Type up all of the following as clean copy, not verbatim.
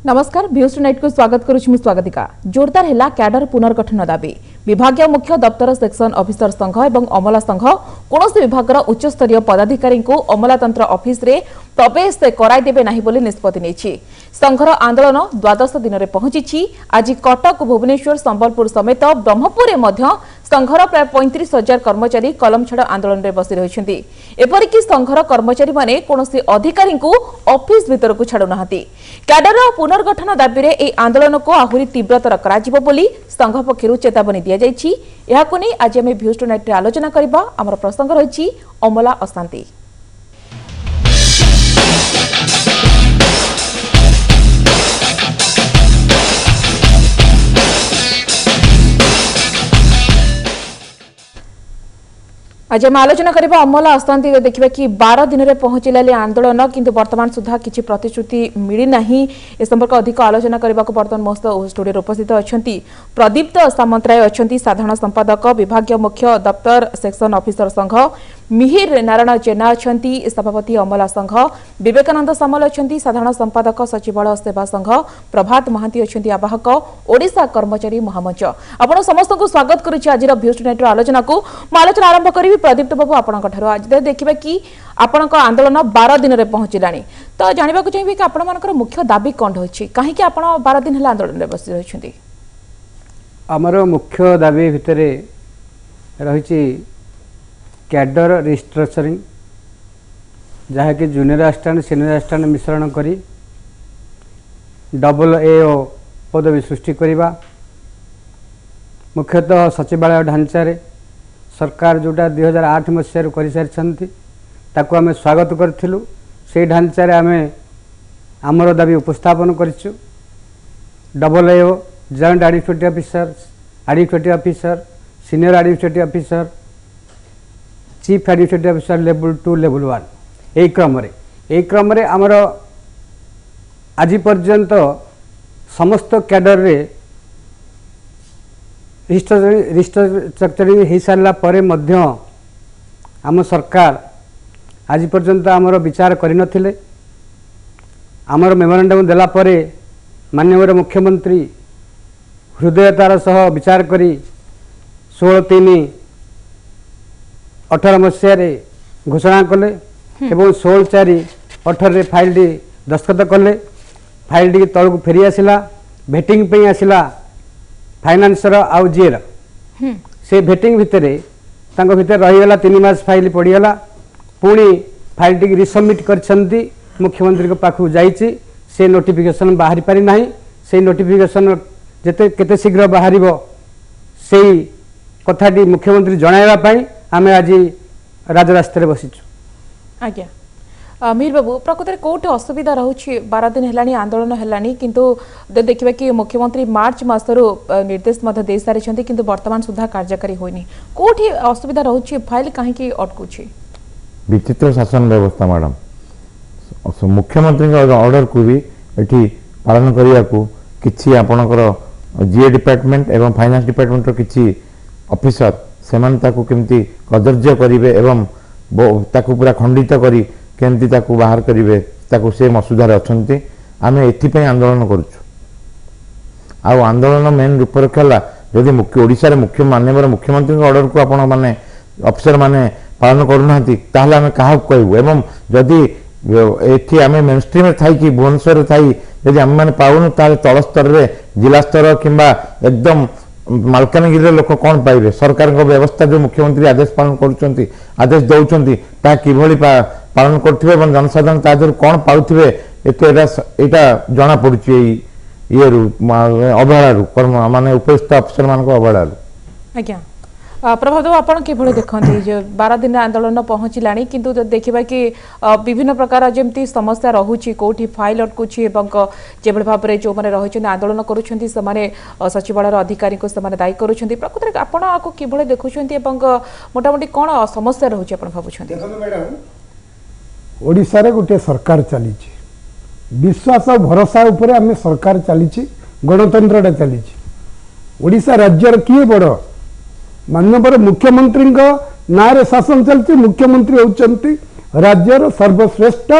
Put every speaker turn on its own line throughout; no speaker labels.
नमस्कार भ्यूज टुनाइट को स्वागत करुछि स्वागतिका। जोरदार हैला कैडर पुनर्गठन दाबी। विभागीय मुख्य दप्तर सेक्शन ऑफिसर संघ एवं अमला संघ कोनोसी विभागर उच्च स्तरीय पदाधिकारी को अमलातंत्र ऑफिस रे प्रवेश कराई देबे नाही बोली निष्पत्ति नेछि। संघर आंदोलन द्वादश दिन में पहुंची। आज कटक भुवनेश्वर संबलपुर समेत ब्रह्मपुर में मध्य संघर प्राय 35,000 कर्मचारी कलम छाड़ आंदोलन में बसी रही। एपरिक संघर कर्मचारी माने कोनोसी अधिकारी को ऑफिस भीतर को छाड़ू नाहांती। कैडर पुनर्गठन दाबी रे ए आंदोलन को आहुरी तीव्रतर कराजिबो बोली संघ पक्षरु चेतावनी दिया जायछि। एहाको नै आज आमे भ्यूज टुनाइट रे आलोचना करबा। हमर प्रसंग रहिछि अमला अशांति। आज आम आलोचना करबा अमला अशांति। देखिबा कि 12 दिन में पहुंचले आंदोलन किंतु वर्तमान सुधा किछि प्रतिश्रुति मिली नाही। ए संपर्क अधिक आलोचना करबा को वर्तमान मस्त स्टूडियो उपस्थित अछंती प्रदीप्त सामंतराय अछंती साधारण संपादक विभागीय मुख्य दप्तर सेक्शन ऑफिसर संघ, मिहिर नारायण जेना अछंती सभापति अमला संघ, विवेकानंद सामल अछंती साधारण संपादक सचिवालय सेवा संघ, प्रभात महांती अछंती आवाहक ओडिशा कर्मचारी महामंच। आपण समस्त को स्वागत करूछि आज भ्यूज टुनाइट आलोचना को। आलोचना आरंभ करी प्रदीप्त बाबू आपनक ठरो। आज देखिबा कि आपनक आंदोलन 12 दिन रे पहुंचिलानी, तो जानिबा को चाहिबे कि आपण मानकर मुख्य दाबी कोन होछि, काहे कि आपण 12 दिन हला आंदोलन रे बसि रहिछंती।
हमर मुख्य दाबी भितरे रहिछि कैडर रिस्ट्रक्चरिंग, जहाँ कि जूनियर असिस्टेंट सीनियर असिस्टेंट मिश्रण करी डबल एओ पदवी सृष्टि करिबा। मुख्यतः सचिवालय ढांचारे सरकार जोटा 2008 मसीह कर सारी ताकू आम स्वागत करूँ। से ढांचारे आम आमर दाबी उपस्थापन करिछु। Double AO joint administrative officer senior administrative officer chief administrative officer level 2 level 1 यही क्रम रे आमर आज पर्यंत समस्त कैडर रे रिस्ट्रक्चरिंग हो सारा पर आम सरकार आज पर्यंत आमर विचार करनथिले। आमर मेमोरेंडम देला परे माननीय मुख्यमंत्री हृदयतार सह विचार करी 16/3/18 मसीह घोषणा कले एवं 16/4/18 फाइल टी दस्तखत कले। फाइल टी तलक फेरी आसला भेटिंग पे आसला फाइनान्सर आउ जीर से भेटिंग भितर रहीगला 3 मास फाइल पड़ीगला। पुणी फाइल टी रिसबमिट करछंती मुख्यमंत्री को पाखु जाइछि। से नोटिफिकेशन बाहरी पारि नाही। से नोटिफिकेशन जेते केते शीघ्र बाहरिबो सेही कथाटी मुख्यमंत्री जणाइबा पई आमे आज राजरास्ताରେ बसिछु।
आज्ञा मीर बाबू प्रकृत कोट असुविधा रहुछि 12 दिन हेलानी आंदोलन हेलानी किंतु देखिबा कि मुख्यमंत्री मार्च मासरो निर्देश मध्य दे सारि छथि किंतु वर्तमान सुधा कार्यकारी होइनी। कोठी असुविधा रहुछि फाइल काहे कि अटकुछि?
विचित्र शासन व्यवस्था मैडम। मुख्यमंत्री ऑर्डर को भी एठी पालन करिया को किछि आपनकर जीए डिपार्टमेंट एवं फाइनेंस डिपार्टमेंट रो किछि ऑफिसर सेमान ताकू केमती कदर्य करिवे एवं ताकू पूरा खंडित करी केमती ताकू बाहर करिवे ताकू से मसुदार अछंती। आमे एथि पय आंदोलन करूछु। आ आंदोलन मेन रूपरेखा ला यदि ओडिशा रे माननीय मुख्यमंत्री ऑर्डर को आपण माने अफसर माने पालन करूनांती ताहले आमे काहा कहबो। एवं जदि एथि आमे मेन स्ट्रीम रे थाई कि भुवनेश्वर थाई यदि आम माने पाउनु ताले तल स्तर रे जिला स्तर किंबा एकदम मालकानगिरी लोक कौन पाइबे? सरकार व्यवस्था जो मुख्यमंत्री आदेश पालन करुचंती आदेश दौरान ता किभली पालन करथिबे एवं जनसाधारण ताजर कौन पाउथिबे एटा जना पड़ुची ये अवहेला कर्म माने उपस्थित अफसर मान अवहेला।
आज्ञा प्रभात आपण किभली देखंती जो 12 दिन आंदोलन पहुंचलानी किंतु देखिबा कि विभिन्न प्रकार जेमती समस्या रहुची कोठी फाइल अटकुची एवं जेबल भाव रे जो माने रहिछन आंदोलन करूछंती से माने सचिवालय अधिकारी को से माने दायी करूछंती। प्रकृत आपण आको किभली देखुछंती एवं मोटा मोटी कोन समस्या रहुची आपण भाबुछंती?
देखो मैडम ओडिसा रे गुटे सरकार चलीची विश्वास और भरोसा उपरे आमे सरकार चलीची गणतंत्र चलीची। ओडिसा राज्यर किए बड़ माननीय मुख्यमंत्री नारे शासन चलती। मुख्यमंत्री होचंती राज्यर सर्वश्रेष्ठ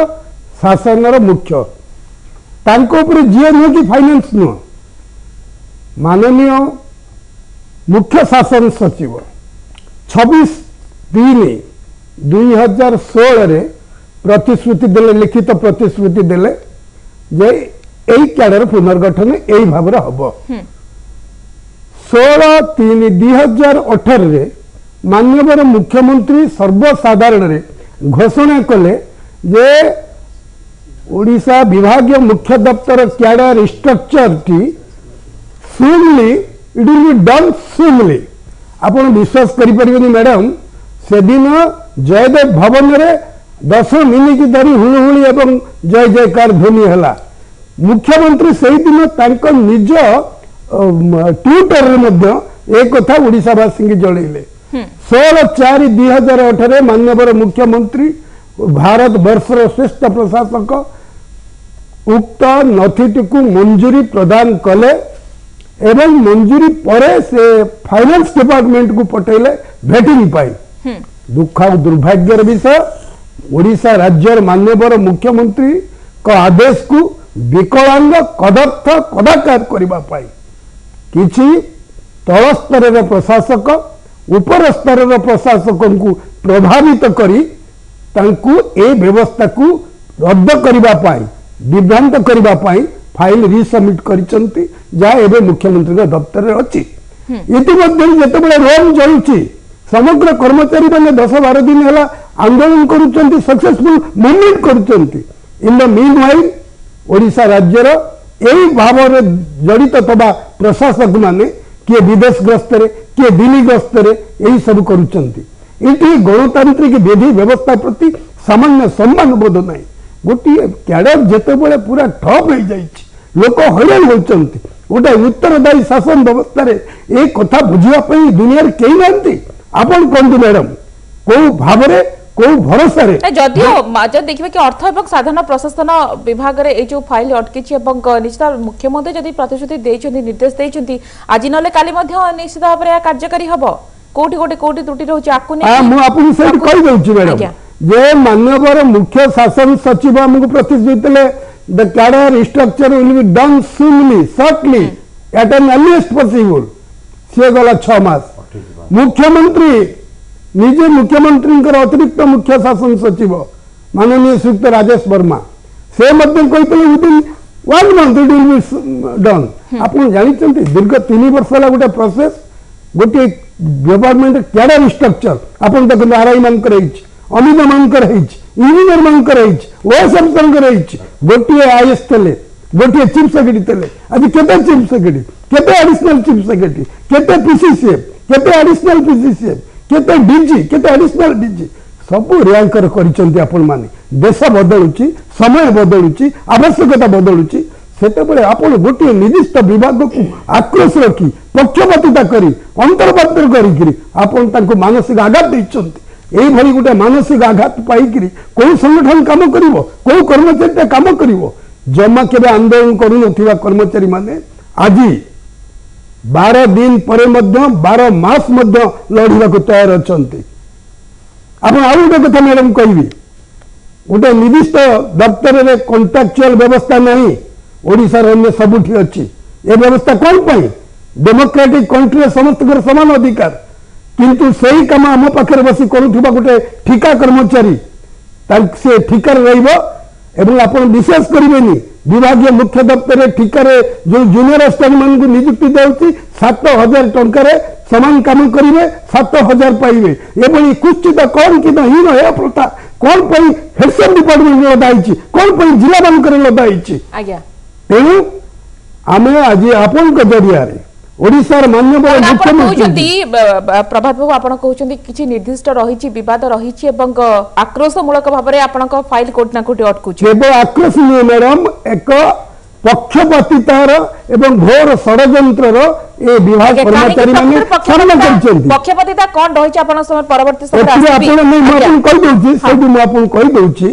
शासन मुख्य तांको ऊपर जीए नुह कि फाइनेंस नुह माननीय मुख्य शासन सचिव 26/3/2016 प्रतिश्रुति देले लिखित प्रतिश्रुति देले जे एई क्याडर पुनर्गठन एई भाବରେ हबो 16/3/2018 माननीय मुख्यमंत्री सर्वसाधारण रे घोषणा कले जे ओडिशा विभागीय मुख्य दफ्तर क्याडर स्ट्रक्चर टी soonly it will be done soonly आपण विश्वास करि परिबनी मैडम से दिन जयदेव भवन रे 10 मिनिट धरी हुलहुली एवं जय जयकार ध्वनि हला मुख्यमंत्री सही दिन तांको निज ट्विटर रे मध्य एक कथा ओडिशावासी की जणैले 16/4/2018 माननीय मुख्यमंत्री भारत वर्षर श्रेष्ठ प्रशासक उक्त नथिटी को मंजूरी प्रदान कले एवं मंजूरी परे से फाइनेंस डिपार्टमेंट को पठेले भेटिंग पाई दुख दुर्भाग्यर विषय ओडिशा राज्य माननीय मुख्यमंत्री का आदेश को विकलांग कदर्थ कदाकार करबा पाई किछि तल स्तर प्रशासक उपर स्तर प्रशासक को प्रभावित करी तांकु ए व्यवस्था को रद्द करबा पाई विभ्रांत करबा पाई फाइल रिसबमिट करिसंती जा एबे मुख्यमंत्री दफ्तर रे अछि इतिमध्ये जेतेबेले रोम जळुची समग्र कर्मचारी माने 10-12 दिन हला आंदोलन करूचंती सक्सेसफुल मूवमेंट करूचंती in the meanwhile Odisha राज्यर एई भावरे जड़ित तबा प्रशासक माने किए विदेश गस्त रे किए दिल्ली गस्त रे एई सब करूचंती इटी गणतांत्रिक विधि व्यवस्था प्रति सामान्य सम्मान बोध नहीं गोटे क्याडर जेतेबेले पूरा ठप हो जाइछि लोक हैरान होचंती गोटे उत्तरदायी शासन व्यवस्था रे ए कथा बुझिया पई दुनिया रे केही नांती आपण कोंतु मैडम को भावरे को भरोसा रे
जदियो जब देखिबे कि अर्थ एवं साधारण प्रशासन विभाग रे ए जो फाइल अटकिछि एवं निश्चित मुख्यमंत्री जदि प्रतिश्रुति देइछन्ती निर्देश देइछन्ती आज नले काली मध्ये निश्चित भाबरे कार्यकारी हबो कोठी त्रुटि रहउछि आकु नै
मु आपन से कहि दउछि मैडम जे माननीय मुख्य शासन सचिव हमको प्रतिश्रुति देले the cadre structure will be done soonly shortly at an earliest possible से गला 6 मास मुख्यमंत्री निजे मुख्यमंत्री अतिरिक्त मुख्य शासन सचिव माननीय श्रीयुक्त राजेश वर्मा से मध्य कहते within 1 month it will be done आप जानते दीर्घ 3 वर्ष है गोटे प्रोसेस गोटे गवर्नमेंट कैडर स्ट्रक्चर आप देखते आरआई मानकर अमित मानकर इंजीनियर मानकर ओएस अफिसर गोटे आईएएस थे गोटे चीफ सेक्रेटरी थे आज केते चीफ सेक्रेटरी केते एडिशनल चीफ सेक्रेटरी केते पीसीसीएफ केते एडिशनल पीसीसीएफ केते डीजी केते एडिशनल डीजी सब रैंकर करिसंती आपण माने देश बदलुची समय बदलुची आवश्यकता बदलुची सेतेबेले आपण गोटे निर्दिष्ट विभाग को आक्रोश रखी पक्षपातिता करी अंतर्वार्ता करी आपण तांको मानसिक आघात दैछंती एई भली गोटे मानसिक आघात पाइकरी कोई संगठन काम करिवो कोई कर्मचारी काम करिवो जमा केबे आंदोलन करू नथिबा कर्मचारी माने आजी 12 दिन परे मध्य 12 मास मध्य लड़िबा को तैयार अछंती आपण आउ गोटे कथा मैडम कहबी गोटे निर्दिष्ट दफ्तर रे कॉन्ट्रैक्चुअल व्यवस्था नहीं ओडिसा रे अन्य सबुठी अछि ए व्यवस्था कोन पई डेमोक्रेटिक कंट्री समस्त समान अधिकार किंतु सही काम आम पाखे बसी करुवा गोटे ठिका कर्मचारी से ठिकार रही विशेष करेंगे विभागीय मुख्य दफ्तर ठिकार जो जूनियर असिस्टेंट मान को नियुक्ति दे 7,000 टंकार समान काम करेंगे 7,000 पाइबे एभली कुश्चित कौन कि हीन हे प्रथा कौन पई हेडसम डिपार्टमेंट लदाई कौन पई जिला मानक लदाई तेणु आम आज आपण जरिया ओडिशार माननीय मुख्यमंत्री
प्रभात बाबू आपण कहउछन्ती किछि निर्दिष्ट रहिछि विवाद रहिछि एवं आक्रोशमूलक भाबरे आपनक फाइल कोट ना कोट अटकुछि
केवल आक्रोश नहीं मैडम एक पक्षपातितार एवं घोर षडयंत्रर ए विभाग कर्मचारी माने सामना करछन्ती
पक्षपातिता कोन रहिछि आपण समय परवर्ती समय
आपण नै म आपण कहि दउछि सेदु म आपण कहि दउछि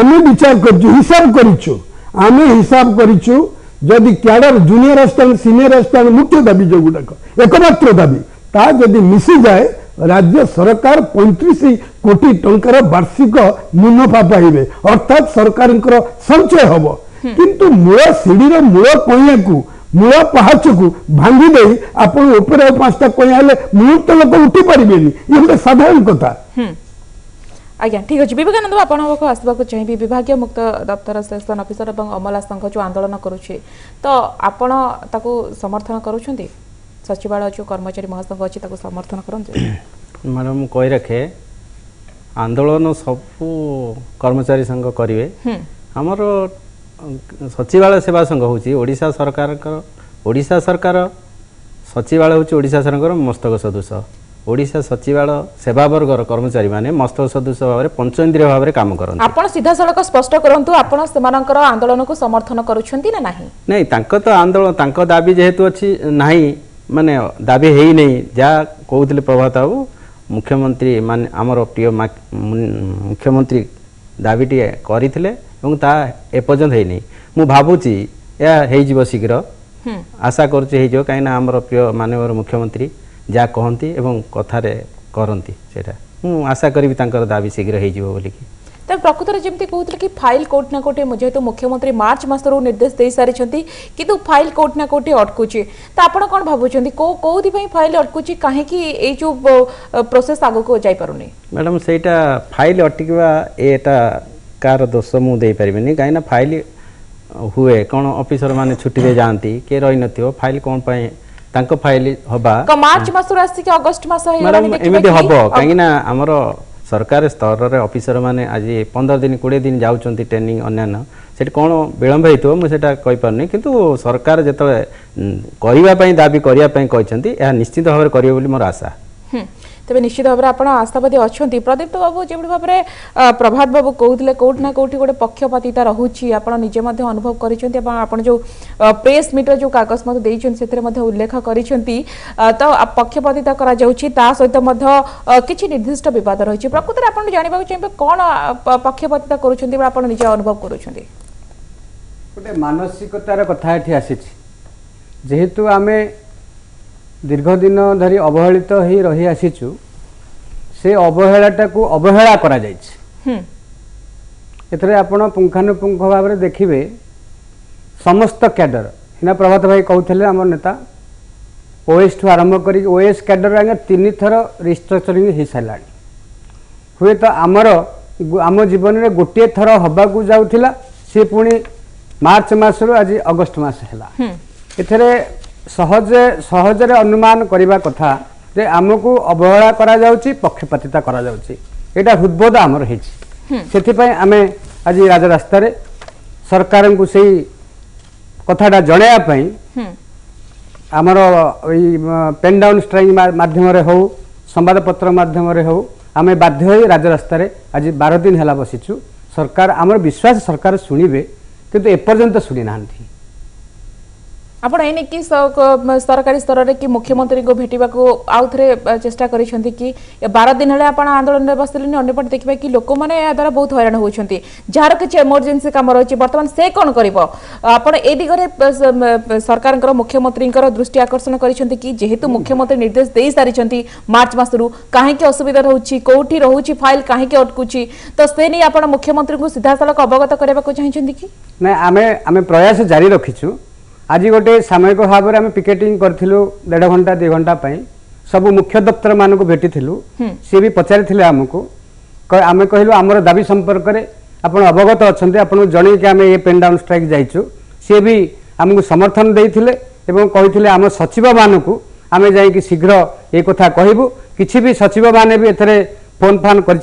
आमे विचार करछु हिसाब करिछु आमे हिसाब करिछु जदि cadre junior assistant senior assistant मुख्य दाबी जो गुड़ाक एकमात्र दाबी ता जदि मिसी जाए राज्य सरकार 35 कोटी टंकार वार्षिक मुनाफा पाइबे अर्थात सरकार संचय हम କିନ୍ତୁ ମୂଳ ସିଡିର ମୂଳ କଇଁଆକୁ ମୂଳ ପାହାଚକୁ ଭାଙ୍ଗି ଦେଇ ଆପଣ ଉପରେ ଆଉ 5ଟା କଇଁଆ ହେଲେ ମୁହୂର୍ତ୍ତ ଲୋକ ଉଠି ପାରିବେନି ଇଏ ଗୋଟେ ସାଧାରଣ କଥା।
ଆଜ୍ଞା ଠିକ୍ ଅଛି ବିବେକାନନ୍ଦ ଆପଣଙ୍କ ପାଖକୁ ଆସିବାକୁ ଚାହିଁବି ବିଭାଗୀୟ ମୁକ୍ତ ଦପ୍ତର ସେକ୍ସନ ଅଫିସର ଏବଂ ଅମଲା ସଂଘ ଯେଉଁ ଆନ୍ଦୋଳନ କରୁଛି ତ ଆପଣ ତାକୁ ସମର୍ଥନ କରୁଛନ୍ତି ସଚିବାଳୟ ଯେଉଁ କର୍ମଚାରୀ ମହାସଂଘ ଅଛି ତାକୁ ସମର୍ଥନ କରନ୍ତି?
ମ୍ୟାଡ଼ାମ ମୁଁ କହି ରଖେ ଆନ୍ଦୋଳନ ସବୁ କର୍ମଚାରୀ ସଂଘ କରିବେ ଆମର ସଚିବାଳୟ ସେବା ସଂଘ ହେଉଛି ଓଡ଼ିଶା ସରକାର ସଚିବାଳୟ ହେଉଛି ଓଡ଼ିଶା ସରକାରଙ୍କର ମସ୍ତକ ସଦୃଶ ଓଡ଼ିଶା ସଚିବାଳୟ ସେବା ବର୍ଗର କର୍ମଚାରୀ ମାନେ ମସ୍ତକ ସଦୃଶ ଭାବରେ ପଞ୍ଚଇନ୍ଦ୍ରିୟ ଭାବରେ କାମ କରନ୍ତି।
ଆପଣ ସିଧାସଳଖ ସ୍ପଷ୍ଟ କରନ୍ତୁ ଆପଣ ସେମାନଙ୍କର ଆନ୍ଦୋଳନକୁ ସମର୍ଥନ କରୁଛନ୍ତି ନା ନାହିଁ?
ନାଇଁ ତାଙ୍କ ତ ଆନ୍ଦୋଳନ ତାଙ୍କ ଦାବି ଯେହେତୁ ଅଛି ନାହିଁ ମାନେ ଦାବି ହେଇନାହିଁ ଯାହା କହୁଥିଲେ ପ୍ରଭାତ ବାବୁ ମୁଖ୍ୟମନ୍ତ୍ରୀ ମାନେ ଆମର ପ୍ରିୟ ମୁଖ୍ୟମନ୍ତ୍ରୀ ଦାବିଟିଏ କରିଥିଲେ ଏବଂ ତାହା ଏପର୍ଯ୍ୟନ୍ତ ହେଇନି ମୁଁ ଭାବୁଛି ଏହା ହେଇଯିବ ଶୀଘ୍ର ଆଶା କରୁଛି ହେଇଯିବ କାହିଁକିନା ଆମର ପ୍ରିୟ ମାନ୍ୟବର ମୁଖ୍ୟମନ୍ତ୍ରୀ ଯାହା କହନ୍ତି ଏବଂ କଥାରେ କରନ୍ତି ସେଇଟା ମୁଁ ଆଶା କରିବି ତାଙ୍କର ଦାବି ଶୀଘ୍ର ହେଇଯିବ ବୋଲିକି।
ତେବେ ପ୍ରକୃତରେ ଯେମିତି କହୁଥିଲେ କି ଫାଇଲ କୋଉଠି ନା କୋଉଠି ଯେହେତୁ ମୁଖ୍ୟମନ୍ତ୍ରୀ ମାର୍ଚ୍ଚ ମାସରୁ ନିର୍ଦ୍ଦେଶ ଦେଇସାରିଛନ୍ତି କିନ୍ତୁ ଫାଇଲ କୋଉଠି ନା କୋଉଠି ଅଟକୁଛି ତ ଆପଣ କ'ଣ ଭାବୁଛନ୍ତି କୋଉଥିପାଇଁ ଫାଇଲ ଅଟକୁଛି କାହିଁକି ଏଇ ଯେଉଁ ପ୍ରୋସେସ୍ ଆଗକୁ ଯାଇପାରୁନି?
ମ୍ୟାଡ଼ାମ ସେଇଟା ଫାଇଲ ଅଟକିବା ଏଟା କାହାର ଦୋଷ ମୁଁ ଦେଇପାରିବିନି କାହିଁକିନା ଫାଇଲ ହୁଏ କ'ଣ ଅଫିସର ମାନେ ଛୁଟିରେ ଯାଆନ୍ତି କିଏ ରହିନଥିବ ଫାଇଲ କ'ଣ ପାଇଁ ତାଙ୍କ ଫାଇଲ ହବା
ମାର୍ଚ୍ଚ ମାସରୁ ଆସିକି ଅଗଷ୍ଟ ମାସ
ମ୍ୟାଡ଼ାମ ଏମିତି ହବ କାହିଁକିନା ଆମର ସରକାର ସ୍ତରରେ ଅଫିସର ମାନେ ଆଜି 15 ଦିନ 20 ଦିନ ଯାଉଛନ୍ତି ଟ୍ରେନିଂ ଅନ୍ୟାନ୍ୟ ସେଠି କ'ଣ ବିଳମ୍ବ ହେଇଥିବ ମୁଁ ସେଟା କହିପାରୁନି କିନ୍ତୁ ସରକାର ଯେତେବେଳେ କରିବା ପାଇଁ ଦାବି କରିବା ପାଇଁ କହିଛନ୍ତି ଏହା ନିଶ୍ଚିତ ଭାବରେ କରିବେ ବୋଲି ମୋର ଆଶା।
ତେବେ ନିଶ୍ଚିତ ଭାବରେ ଆପଣ ଆଶାବାଦୀ ଅଛନ୍ତି ପ୍ରଦୀପ୍ତ ବାବୁ ଯେଭଳି ଭାବରେ ପ୍ରଭାତ ବାବୁ କହୁଥିଲେ କୋଉଠି ନା କୋଉଠି ଗୋଟେ ପକ୍ଷପାତିତା ରହୁଛି ଆପଣ ନିଜେ ମଧ୍ୟ ଅନୁଭବ କରିଛନ୍ତି ଏବଂ ଆପଣ ଯେଉଁ ପ୍ରେସ୍ ମିଟ୍ର ଯେଉଁ କାଗଜ ମଧ୍ୟ ଦେଇଛନ୍ତି ସେଥିରେ ମଧ୍ୟ ଉଲ୍ଲେଖ କରିଛନ୍ତି ତ ପକ୍ଷପାତିତା କରାଯାଉଛି ତା ସହିତ ମଧ୍ୟ କିଛି ନିର୍ଦ୍ଦିଷ୍ଟ ବିବାଦ ରହିଛି ପ୍ରକୃତରେ ଆପଣ ଜାଣିବାକୁ ଚାହିଁବେ କ'ଣ ପକ୍ଷପାତିତା କରୁଛନ୍ତି ବା ଆପଣ ନିଜେ ଅନୁଭବ କରୁଛନ୍ତି?
ଗୋଟେ ମାନସିକତାର କଥା ଏଠି ଆସିଛି ଯେହେତୁ ଆମେ ଦୀର୍ଘ ଦିନ ଧରି ଅବହେଳିତ ହୋଇ ରହି ଆସିଛୁ ସେ ଅବହେଳାଟାକୁ ଅବହେଳା କରାଯାଇଛି। ଏଥିରେ ଆପଣ ପୁଙ୍ଖାନୁପୁଙ୍ଖ ଭାବରେ ଦେଖିବେ ସମସ୍ତ କ୍ୟାଡର ଏଇନା ପ୍ରଭାତ ଭାଇ କହୁଥିଲେ ଆମର ନେତା ଓଏସ୍ ଠୁ ଆରମ୍ଭ କରି ଓଏସ୍ କ୍ୟାଡର ଆଜ୍ଞା 3 ଥର ରିଷ୍ଟ୍ରକ୍ଚରିଂ ହେଇସାରିଲାଣି ହୁଏତ ଆମ ଜୀବନରେ ଗୋଟିଏ ଥର ହେବାକୁ ଯାଉଥିଲା ସେ ପୁଣି ମାର୍ଚ୍ଚ ମାସରୁ ଆଜି ଅଗଷ୍ଟ ମାସ ହେଲା ଏଥିରେ ସହଜରେ ଅନୁମାନ କରିବା କଥା ଯେ ଆମକୁ ଅବହେଳା କରାଯାଉଛି ପକ୍ଷପାତିତା କରାଯାଉଛି ଏଇଟା ହୃଦବୋଧ ଆମର ହେଇଛି ସେଥିପାଇଁ ଆମେ ଆଜି ରାଜରାସ୍ତାରେ ସରକାରଙ୍କୁ ସେଇ କଥାଟା ଜଣାଇବା ପାଇଁ ଆମର ଏଇ ପେନ୍ ଡାଉନ୍ ଷ୍ଟ୍ରାଇକ୍ ମାଧ୍ୟମରେ ହେଉ ସମ୍ବାଦପତ୍ର ମାଧ୍ୟମରେ ହେଉ ଆମେ ବାଧ୍ୟ ହୋଇ ରାଜରାସ୍ତାରେ ଆଜି 12 ଦିନ ହେଲା ବସିଛୁ ସରକାର ଆମର ବିଶ୍ୱାସ ସରକାର ଶୁଣିବେ କିନ୍ତୁ ଏପର୍ଯ୍ୟନ୍ତ ଶୁଣି ନାହାନ୍ତି।
ଆପଣ ଏ ନେଇକି ସରକାରୀ ସ୍ତରରେ କି ମୁଖ୍ୟମନ୍ତ୍ରୀଙ୍କୁ ଭେଟିବାକୁ ଆଉ ଥରେ ଚେଷ୍ଟା କରିଛନ୍ତି କି 12 ଦିନ ହେଲେ ଆପଣ ଆନ୍ଦୋଳନରେ ବସିଲେନି ଅନ୍ୟପଟେ ଦେଖିବା କି ଲୋକମାନେ ଏହା ଦ୍ୱାରା ବହୁତ ହଇରାଣ ହେଉଛନ୍ତି ଯାହାର କିଛି ଏମର୍ଜେନ୍ସି କାମ ରହିଛି ବର୍ତ୍ତମାନ ସେ କ'ଣ କରିବ ଆପଣ ଏ ଦିଗରେ ସରକାରଙ୍କର ମୁଖ୍ୟମନ୍ତ୍ରୀଙ୍କର ଦୃଷ୍ଟି ଆକର୍ଷଣ କରିଛନ୍ତି କି ଯେହେତୁ ମୁଖ୍ୟମନ୍ତ୍ରୀ ନିର୍ଦ୍ଦେଶ ଦେଇସାରିଛନ୍ତି ମାର୍ଚ୍ଚ ମାସରୁ କାହିଁକି ଅସୁବିଧା ରହୁଛି କୋଉଠି ରହୁଛି ଫାଇଲ କାହିଁକି ଅଟକୁଛି ତ ସେ ନେଇ ଆପଣ ମୁଖ୍ୟମନ୍ତ୍ରୀଙ୍କୁ ସିଧାସଳଖ ଅବଗତ କରିବାକୁ ଚାହିଁଛନ୍ତି କି?
ନାଇଁ ଆମେ ପ୍ରୟାସ ଜାରି ରଖିଛୁ आज गोटे सामयिक भाव में आम पिकेटिंग करूँ 1.5 घंटा 2 घंटा सबू मुख्य दफ्तर मान को भेटी सी भी पचारि आमको आम कहलु आमर दाबी संपर्क में आप अवगत अच्छा आपको जन कि आम ये पेन डाउन स्ट्राइक जाइचु सी भी आमको समर्थन देते कही आम सचिव मान को आम जा शीघ्र ये कथा कहबू किसी भी सचिव मैंने भी एथरे फोन फान कर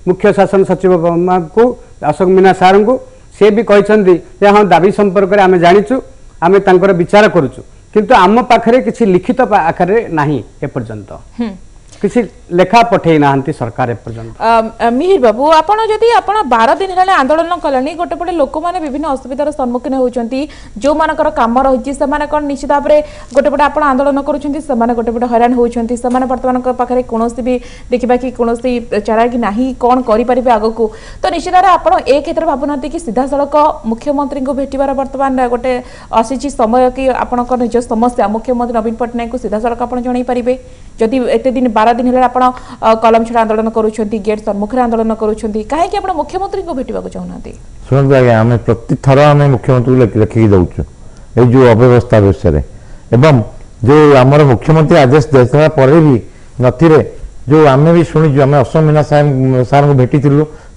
मुख्य शासन सचिव को अशोक मीना सार को सी भी कहते हाँ दाबी संपर्क में आम जाचु आम तांकर विचार करुचु किंतु आम पाखरे किसी लिखित आकार नहीं एपर्यंत किसी लेखा पठे ना सरकार एपर्यंत।
मिहिर बाबू आपण जदि आपण 12 दिन हेले आंदोलन कलानी गोटे पटे लोक माने विभिन्न असुविधार सम्मुखीन होउचंती जो मानकर काम रहिछि से माने कोन निश्चित भाबरे गोटे पटे आपण आंदोलन करूचंती से माने गोटे पटे हैरान होउचंती से माने वर्तमान पाखरे कोनोसी भी देखिबा कि कोनोसी चारा कि नाही कोन करि परिबे आगको तो निश्चित भाबरे आपण ए क्षेत्र भाबुनती कि सीधा सड़क मुख्यमंत्री को भेटिबार वर्तमान गोटे आसीछि समय कि आपण निज समस्या मुख्यमंत्री नवीन पटनायक को सीधा सड़क आपण जणाई परिबे जदि एते दिन 12 दिन हेला आपण कलम छड़ा आंदोलन करूछंती गेट सम्मुखरे आंदोलन करूछंती काहे कि आपण मुख्यमंत्री को भेटिबा को चाहनाती
शुणु आज्ञा आम प्रति थर आम मुख्यमंत्री लिखिकी दौचु ये जो अव्यवस्था विषय एवं जो आमर मुख्यमंत्री आदेश देता पर भी नथिरे जो आम भी शुणुचु आम असम मीना सार को भेटी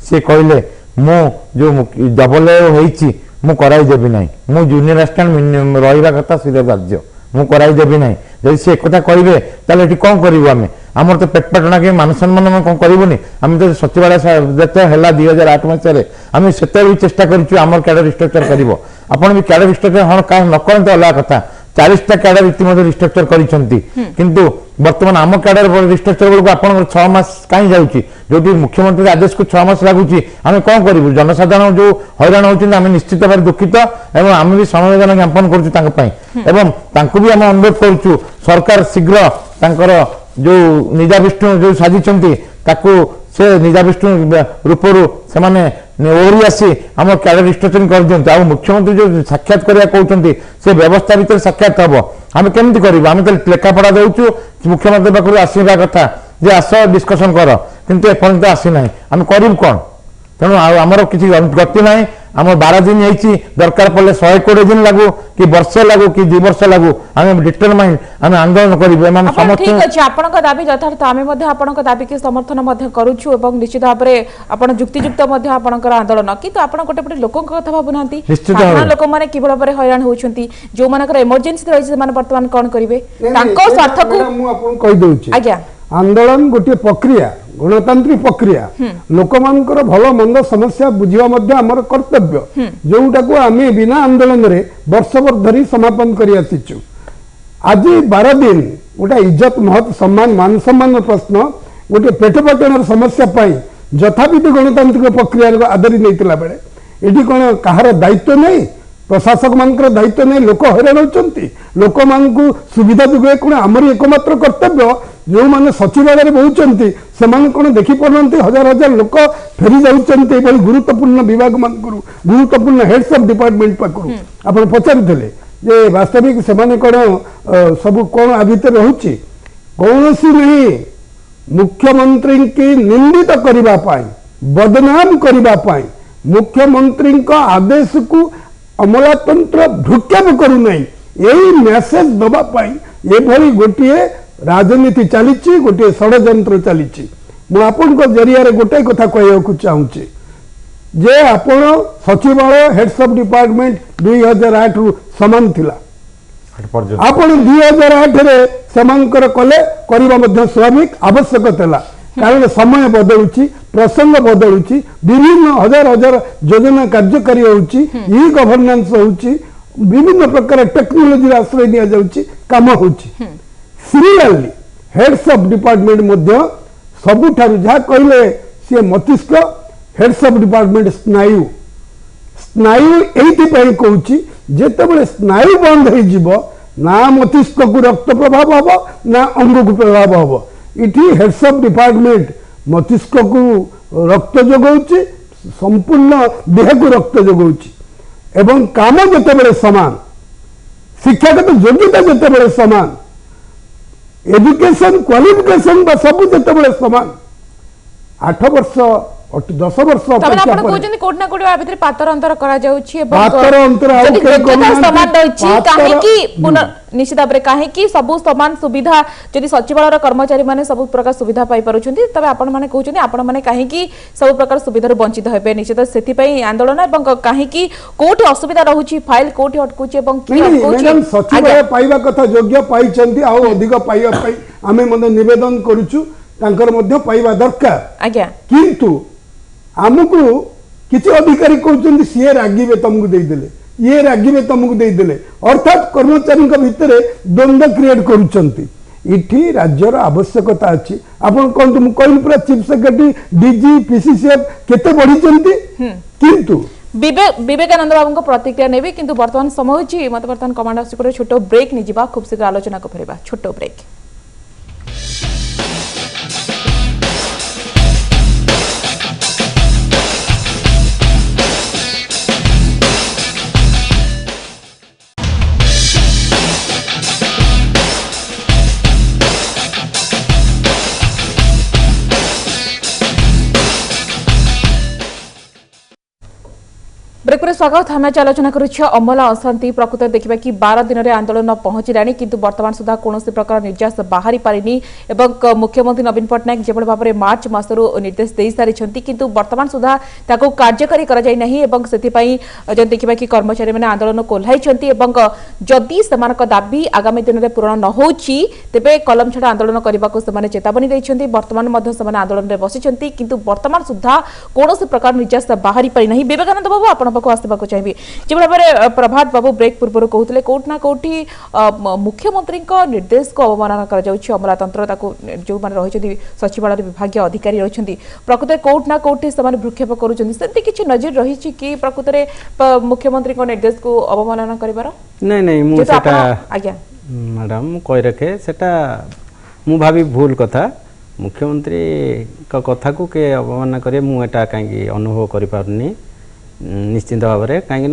सी कहले मु जो डबल होती मु कराई देवी ना मु जूनियर असिस्टेंट रहा कथा सीधे बाध्य मु कराई देवी ना जब सी एक कहे ताले कौन करूँ आम आमर तो पेट पेटना कि मान सम्मान कौन करूनी आम तो सचिवालय जो है 2008 मसीह आम से चेष्टा करमर कैडर स्ट्रक्चर कर आपड़ भी कैडर स्ट्रक्चर हाँ कहीं न करते अलग कथा 40टा कैडर इतिमध्य रिस्ट्रक्चर किंतु बर्तमान आम कैडर रिस्ट्रक्चर बेलू आप 6 मास कहीं जाऊँगी जो मुख्यमंत्री आदेश को 6 मास लगुच आम कौन करूँ जनसाधारण जो हैरान होती निश्चित भाव दुखित एवं आम भी समवेदना ज्ञापन करूँ भी आम अनुरोध करुँ सरकार शीघ्र जो निजा विष्णु जो साजिंट से निजा विष्णु रूपरू से ओहरी आसी आम कैडर रिस्ट्रक्चरिंग कर दिखाते आ मुख्यमंत्री जो साक्षात करने कहते से व्यवस्था भितर साक्षात हम आम केमती करूँ आम तो लेखापढ़ा दौचु मुख्यमंत्री पाखु आसवा कथा जे आस डिस्कसन कर किंतु एपर्यंत आसीना आम करूँ कौन तेणु आमर किसी गति ना आम 12 दिन होती दरकार पड़े 120 दिन लागू कि वर्षे लागू कि 2 वर्ष लागू आम डिटरमाइन आम आंदोलन करूँ
ठीक अच्छे आपण दाबी यथार्थ आम दाबी की समर्थन करुछु एवं निश्चित भाव में आप जुक्तियुक्त आपणकर आंदोलन किंतु आप गोटे पटे लोक कथा भावुना लोक मैंने कि भाव में हैरान होती जो मान इमरजेन्सी रही बर्तमान कौन करेंगे स्वार्थ को आज्ञा
आंदोलन गोटे प्रक्रिया गणतांत्रिक प्रक्रिया लोक मानकर भल मंद समस्या बुझा आमर कर्तव्य जोटा को आम बिना आंदोलन रे वर्ष वर्ष धरी समापन कर आसीचु आज 12 दिन गोटे इज्जत महत सम्मान मान सम्मान प्रश्न गोटे पेट पटन समस्या यथाविधि गणतांत्रिक प्रक्रिया आदरी नहीं बेले ये कौन कहार दायित्व नहीं प्रशासक मान दायित्व नहीं लोक हैरान होती लोक मान सुविधा जोगे कौन आमर एकमात्र कर्तव्य जो मैंने सचिवालय बहुंट से कौन देखिपार हजार हजार लोक फेरी जाऊँच गुरुत्वपूर्ण विभाग मान गुरुत्वपूर्ण हेड्स ऑफ डिपार्टमेंट पाखु आप पचारे जे वास्तविक से कौन सब कौन आ भर रोचे कौन सी नहीं मुख्यमंत्री की निंदित करने बदनाम करने मुख्यमंत्री आदेश को अमलातंत्र भ्रुक्षेप करूना यही मेसेज दवापाई ये गोटे राजनीति चली गोटे षड्यंत्र चली मुझे जरिया गोटे कथा कहूँ चाहूँगी जे आपण सचिवालय हेड्स ऑफ डिपार्टमेंट 2008 रु समान थिला आपण 2008 रे समानकर कले करबा स्वाभाविक आवश्यक थिला कारण समय बदलुची प्रसंग बदलुची विभिन्न हजार हजार योजना कार्यकारी होउची ई गवर्नेंस होउची विभिन्न प्रकार टेक्नोलॉजी आश्रय दिया जाउची काम होउची सिमिलरली हेड्स ऑफ डिपार्टमेंट मध्य सबुठारु जहाँ कहले सी मस्तिष्क हेड्स ऑफ डिपार्टमेंट स्नायु स्नायु एइथिपाई कहूची जेतेबेले स्नायु बंद हो ना मस्तिष्क को रक्त प्रभाव हम ना अंग को प्रभाव हम इटी हेड्स ऑफ डिपार्टमेंट मस्तिष्क को रक्त जोगाउची संपूर्ण देह को रक्त जोगाउची एवं काम जेतेबेले समान शिक्षागत योग्यता जेतेबेले समान एजुकेशन क्वालिफिकेशन सब जेतेबेले समान 8 वर्ष 10 वर्ष
निश्चित भाव में कहीं सब सामान सुविधा जदि सचिवालय कर्मचारी मैंने सब प्रकार सुविधा पाई पारुछंती तबे आपण माने कहउछंती आपण माने कहीं सब प्रकार सुविधा वंचित हेबे निश्चित सेति पई आंदोलन एवं कहीं कोठी असुविधा रहउची फाइल कोठी अटकुची एवं की अटकुची
मैडम सचिवालय पाइबा कथा योग्य पाइछंती आ अधिक पाइबा पई आमे मने निवेदन करूछु तांकर मध्य पाइबा दरकार
आज्ञा
किंतु आमको किसी अधिकारी कहते सी रागिबे तुमको देदेले ये रागिबे तुमको देदेले अर्थात कर्मचारी भितर द्वंद्व क्रिएट करुचंती इठी राज्यर आवश्यकता अच्छी आपन कहतु मु कहली पूरा चीफ सेक्रेटरी डीजी पीसीसीएफ केते बढ़ी किंतु
विवेकानंद बाबू प्रतिक्रिया नेबी किंतु वर्तमान समय होची मत वर्तमान कमांड हाउस को छोटो ब्रेक नि जिबा खूब शीघ्र आलोचना को फेरबा छोटो ब्रेक। ब्रेक पर स्वागत आम आलोचना करुच्छे अमला अशांति प्रकृत देखा कि 12 दिन में आंदोलन पहुंचला किंतु वर्तमान सुधा कौन प्रकार निर्यास बाहरी पारिनी एवं मुख्यमंत्री नवीन पट्टनायक जो भाव में मार्च मासरू निर्देश दे सारी किंतु वर्तमान सुधा कार्यकारी कर देखा कि कर्मचारी मैंने आंदोलन कोल्हाई जदि से दाबी आगामी दिन में पूरण न हो तेरे कलम छड़ा आंदोलन करने को चेतावनी देते वर्तमान आंदोलन में बसी किंतु वर्तमान सुधा कौन प्रकार निर्यास बाहरी पारिना विवेकानंद बाबू आप आसवाक चाहिए जो भाव में प्रभात बाबू ब्रेक पूर्व कहते कौटना कौटी मुख्यमंत्री निर्देश को अवमानना अमलातंत्र जो मैंने रही सचिवालय विभाग अधिकारी रही प्रकृत कौटना कौटी से भ्रूक्षेप कर नजर रही कि प्रकृत में मुख्यमंत्री निर्देश को अवमानना कर
नहीं मैडम कही रखे सेटा मु भावी भूल कथा मुख्यमंत्री का कथा को के अवमानना करे मुटा कहीं अनुभव कर पारनी निश्चिंत भाव में कहीं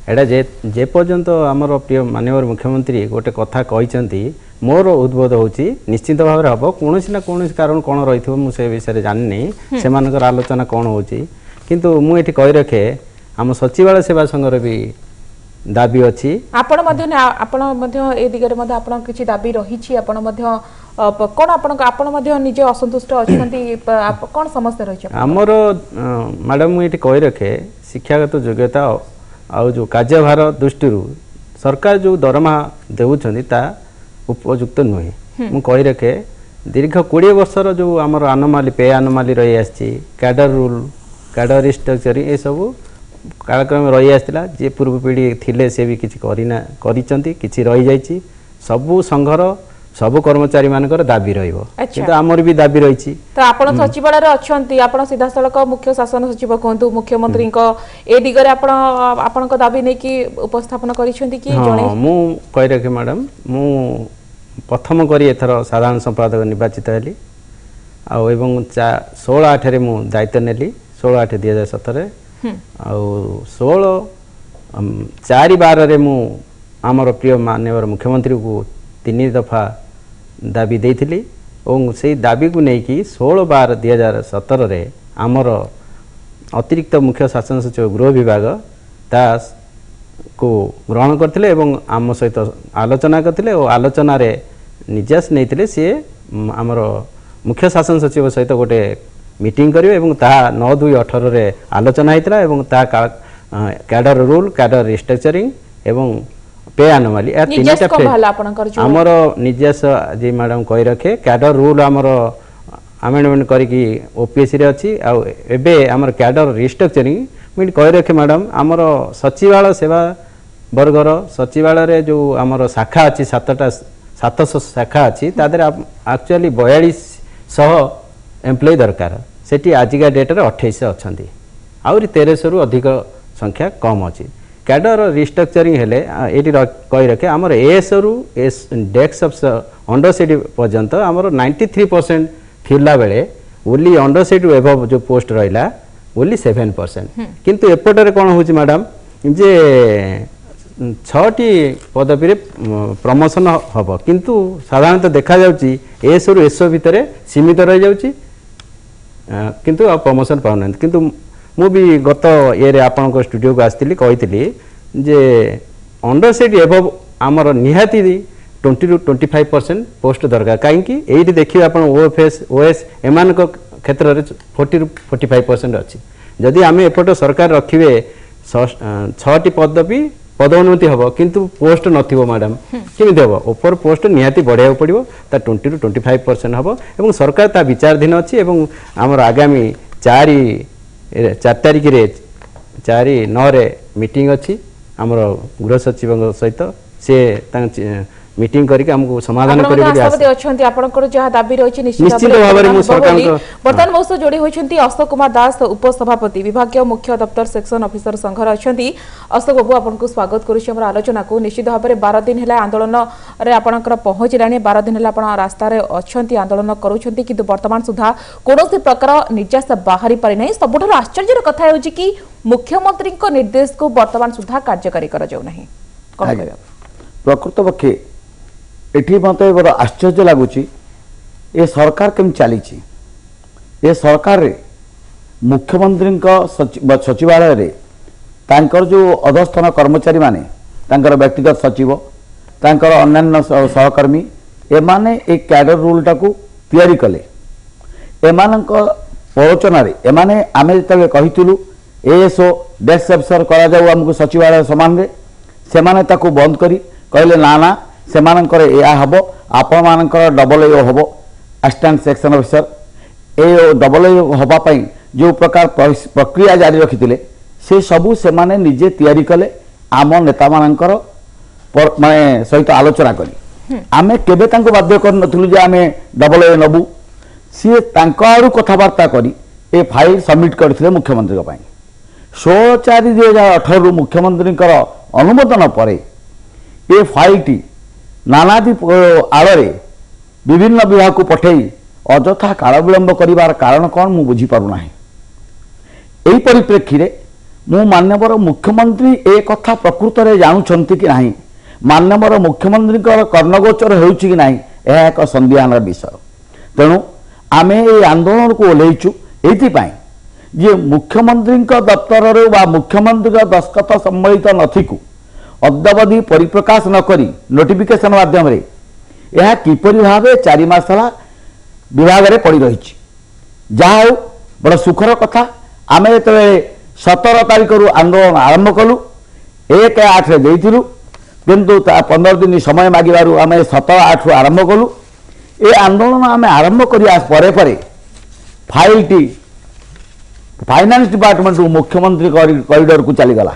एटा जे पर्यंत आमर प्रिय माननीय मुख्यमंत्री गोटे कथा कहते मोर उद्बोध होची निश्चिंत भाव में हम कौन ना कौन कारण कौन रही मुझे विषय जाननी से आलोचना कौन होची किंतु मुझे कही रखे आम सचिवालय सेवा संघर भी दाबी अच्छी
किसी दाबी रही कौन निजे असंतुष्ट अच्छा कौन समस्या रही
आमर मैडम मुझे कही रखे शिक्षागत योग्यता आउ जो कार्यभार दृष्टि सरकार जो दरमा देउछंदी ता उपयुक्त नुहे मु कही रखे दीर्घ 20 वर्षर जो आमर आनोमाली पे आनोमाली रही आसी कैडर रूल कैडर रिस्ट्रक्चरिंग ये सब कालक्रम रही आसला जे पूर्व पीढ़ी थिले से भी किछि करिना करिसंती किछि रही जाइछि सबु संघर सब कर्मचारी मानकर दाबी रहिबो किंतु आमर भी दाबी रहिछि
तो आपण सचिवालय रे अछंती आपण सीधा सड़क मुख्य शासन सचिव कहंतु मुख्यमंत्री को ए दिगरे आपण को दाबी नै कि उपस्थापन करिसंती कि जणे
मु कहि रखे मैडम मु प्रथम करी एथर साधारण संपादक निर्वाचित हेली आ एवं 16/8 रे मु दायित्व नेली 16/8/2017 आ 16/4/12 रे मु आमर प्रिय माननीय मुख्यमंत्री को 3 दफा दाबी देइथिली और से दाबी को लेकिन 16/12/2017 रे आमर अतिरिक्त मुख्य शासन सचिव गृह विभाग दास को ग्रहण करथिले एवं आम सहित आलोचना करथिले और आलोचना रे निर्देश नैथिले से आमर मुख्य शासन सचिव सहित गोटे मीटिंग करिवे एवं ता 9/2/18 रे आलोचना हेतिला एवं ता कैडर रूल कैडर रिस्ट्रक्चरिंग एवं पे आनोमाली आमर निर्देश जी मैडम कही रखे कैडर रूल आमर अमेंडमेंट करी ओपीएससी रे अच्छी आबे आमर कैडर रिस्ट्रक्चरिंग मुझे कही रखे मैडम आमर सचिवालय सेवा वर्गर सचिवालय रे जो आमर शाखा अच्छी 700 शाखा अच्छी तादर एक्चुअली 4200 एम्प्लॉय दरकार सेठी आजिका डेट रे 28 अच्छी आउरी 1300 रु अधिक संख्या कम अच्छी कैडर रिस्ट्रक्चरिंग हेले ये कही रखे आमर एएस रु एस डेस्क अंडर सीट पर्यंत आमर 93% थिला बेले ओनली अंडर सीट एबव जो पोस्ट रहिला ओनली 7% किंतु एपटरे कोन होची मैडम जे 6टी पदवी रे प्रमोशन हबो किंतु साधारणतः देखा जाउची एएस रु एसओ भितरे सीमित रह जाउची किंतु आ प्रमोशन पाउन किंतु मु भी गत ये आपण को स्टूडियो को आसती कही जे अंडर सीट एबव आमर निहाती 20 to 25% पोस्ट दरकार कहीं ये देखिए आप ओएफएस ओएस एमान क्षेत्र में 40 to 45% अच्छी जदि आम एपट सरकार रखिए 6टी पदवी पदोन्नति हम किंतु पोस्ट नथिबो मैडम केमिति हम ऊपर पोस्ट निहाती बढ़ाया पड़ो 20 to 25% हम एवं सरकार ता विचाराधीन अच्छी एवं आमर आगामी 4 तारिख रे 4/9 रे मीटिंग अच्छी आमर गृह सचिव सहित से मीटिंग करके हमको समाधान
करबे अछंती आपनकर जहा दाबी रहिछि निश्चित
भाव में सरकार
वर्तमान मोस जोड़ी होइछंती अशोक कुमार दास उपसभापति विभागीय मुख्य दफ्तर सेक्शन ऑफिसर संघर अछंती अशोक बाबू आपनको स्वागत करूछि हमर आलोचना को निश्चित भाव में 12 दिन हेला आंदोलन रे आपनकर पहुंचलानी 12 दिन हेला आपण रास्ता रे अछंती आंदोलन करूछंती किंतु वर्तमान सुधा कोनोसी प्रकार निर्यास बाहरी पारि नै सबुठार आश्चर्यर कथा होछि कि मुख्यमंत्री को निर्देश को वर्तमान सुधा कार्यकारी करा जाउ नाही कोन कहबा
प्रकृत पक्षे एठी मत बड़ आश्चर्य लगुच ये सरकार केम चली ये सरकार रे मुख्यमंत्री सचिवालय रे तांकर जो अधस्थान कर्मचारी माने तांकर व्यक्तिगत सचिव तांकर अन्यान्य सहकर्मी एमाने एक कैडर रूल टाकू तैयारी कले एमानक प्ररोचन एमाने आमे जेतबे कहितुलु एएसओ डेस्क अफिसर करा जाऊ हमको सचिवालय समान रे सेमाने ताकू बंद करी कहले ना ना सेमानकर या हबो आपण मानकर डबल एओ हबो असिस्टेंट सेक्शन अफिसर ए डबल एओ हबा पई जो प्रकार प्रक्रिया जारी रखिथिले से सबू सेमाने निजे तैयारी कले आम नेता मानकर माने सहित आलोचना करी आमे केबे तांको बाध्य कर नथुलु जे आमे डबल ए नबु सी तांको आरु कथावार्ता करी ए फाइल सबमिट करथिले मुख्यमंत्री को पई 16/4/2018 मुख्यमंत्री अनुमोदन पर ए फाइलटी नानादी आड़े विभिन्न विभाग को पठेई अजथा काल विलंब करिवार कारण कौन मु बुझी पारु नाही। एही परिप्रेक्षी रे मु माननीय मुख्यमंत्री ए कथा प्रकृत रे जानुछंती कि नाही माननीय मुख्यमंत्री कर्णगोचर हेउछि कि नाही यह एक संदिहान विषय। तेणु आमे ए आंदोलन को ओल्लैछु एथि पई जे मुख्यमंत्री दफ्तर वा मुख्यमंत्री दस्खत सम्मिलित नथी को अद्यावधि परिप्रकाश न करी नोटिफिकेशन माध्यम रे यह किपरि भावे 4 मास विभाग रे पड़ी रही जहा बड़ सुखर कथा आमे जेतबे 17 तारिख रु आंदोलन आरंभ कलु 1/8 रे देइथिलु किंतु 15 दिन समय मागिबारु आमे 17/8 रु आरंभ कलु ए आंदोलन आमे आरंभ करिया परे परे फाइल टी फाइनान्स डिपार्टमेंट मुख्यमंत्री कॉरिडोर को चलीगला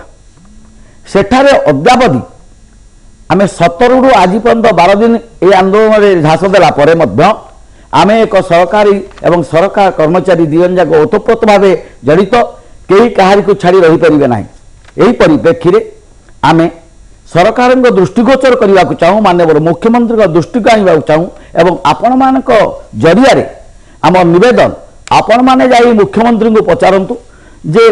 सेठारे अद्यावधि आमे 17 रु आज पर्यंत 12 दिन ए आंदोलन रे झास देला परे मध्य आमे एक सरकारी एवं सरकार कर्मचारी दिजन जाक ओतप्रोत भाव जड़ित कई कहारी को छाड़ी रही परिबे नाही। एही परिप्रेक्षी रे आमे सरकार दृष्टिगोचर करने को चाहूँ माननीय मुख्यमंत्री दृष्टि को आने चाहूँ एवं आपण मान जरिया रे आम निवेदन आपण मैंने जा मुख्यमंत्री को पचारतु जे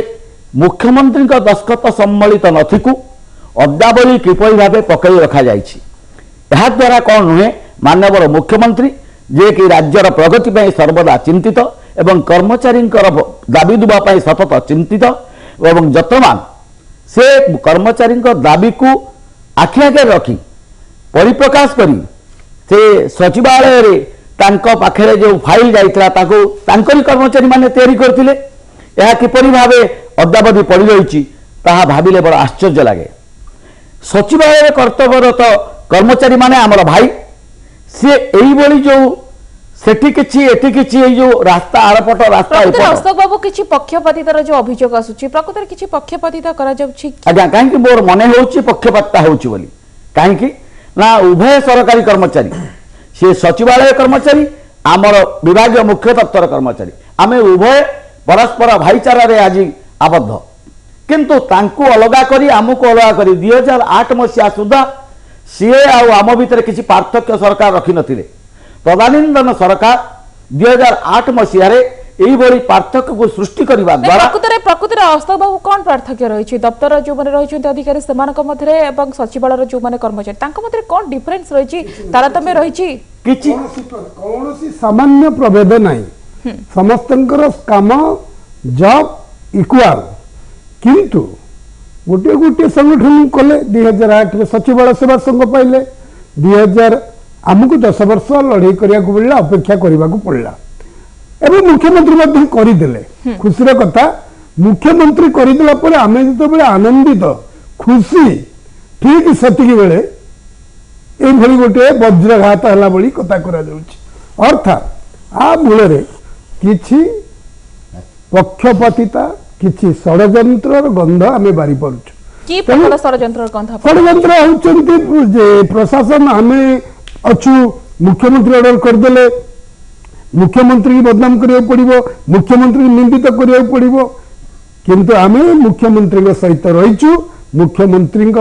मुख्यमंत्री दस्खत सम्मिलित नथी को अद्यावधि किपरि भाव पकई रखा जाइछि। एहा द्वारा कौन नुहे माननीय मुख्यमंत्री जे कि राज्यर प्रगति पर सर्वदा चिंतित एवं कर्मचारी दाबी दुबा सतत चिंतित एवं जतमान से कर्मचारी दाबी को आखि आगे रखी परिप्रकाश करी से सचिवालय रे तांको पाखरे जो फाइल जाइतला ताको तांकरी कर्मचारी माने तैयारी करथिले यह किपरि भावे अद्यावधि पड़ी रही ताहा भाविले बड़ आश्चर्य लगे। सचिवालय कर्तव्यरत कर्मचारी माने आमर भाई सी एई बोली जो सेठी किछि एठी किछि ए जो रास्ता आरपट रास्ता
अशोक बाबू किछि पक्षपातितार जो अभियोग आसुछि प्रकृतर किछि पक्षपातिता करा जाउछि
आज्ञा काहेकि मोर मने होउछि पक्षपातिता होउछि बोली काहेकि ना उभय सरकारी कर्मचारी से सचिवालय कर्मचारी आमर विभाग मुख्य दफ्तर कर्मचारी आमे उभय परस्पर भाईचारा रे आज आबद्ध किंतु तांको अलगा करी आमको अलगा करी 2008 मसीहा सुधा सीए आम भितर किसी पार्थक्य सरकार रखी नथिले तदानींदन सरकार 2008 मसीह यही पार्थक्य को सृष्टि करने द्वारा
प्रकृतिर अशोक बाबू कौन पार्थक्य रही दफ्तर जो मैंने रही अधिकारी से सचिवालय जो मैंने कर्मचारी मध्य कौन डिफरेन्स रही तारतम्य रही
कौन सामान्य प्रभेद नहीं समस्त काम जॉब इक्वाल किंतु गोटे गोटे संगठन कले 2008 में सचिवालय सेवा संघ पाइले 2000 आमको 10 वर्ष लड़ाई करने को पड़ा अपेक्षा करने को पड़ा एवं मुख्यमंत्री करदे खुशी कथा मुख्यमंत्री करदेला पर आम जो आनंदित खुशी ठीक सेतिकी बेले ये गोटे वज्रघात है भाई कथा अर्थात आ मूल किछि पक्षपातिता किछि षड्यंत्र गंध आम बारी पार्छ षड्यंत्र होउचंती प्रशासन आम अच्छु मुख्यमंत्री ऑर्डर करदेले मुख्यमंत्री की बदनाम करिया पड़िबो मुख्यमंत्री निंदित करिया पड़िबो किंतु आम मुख्यमंत्री सहित रहीचु मुख्यमंत्री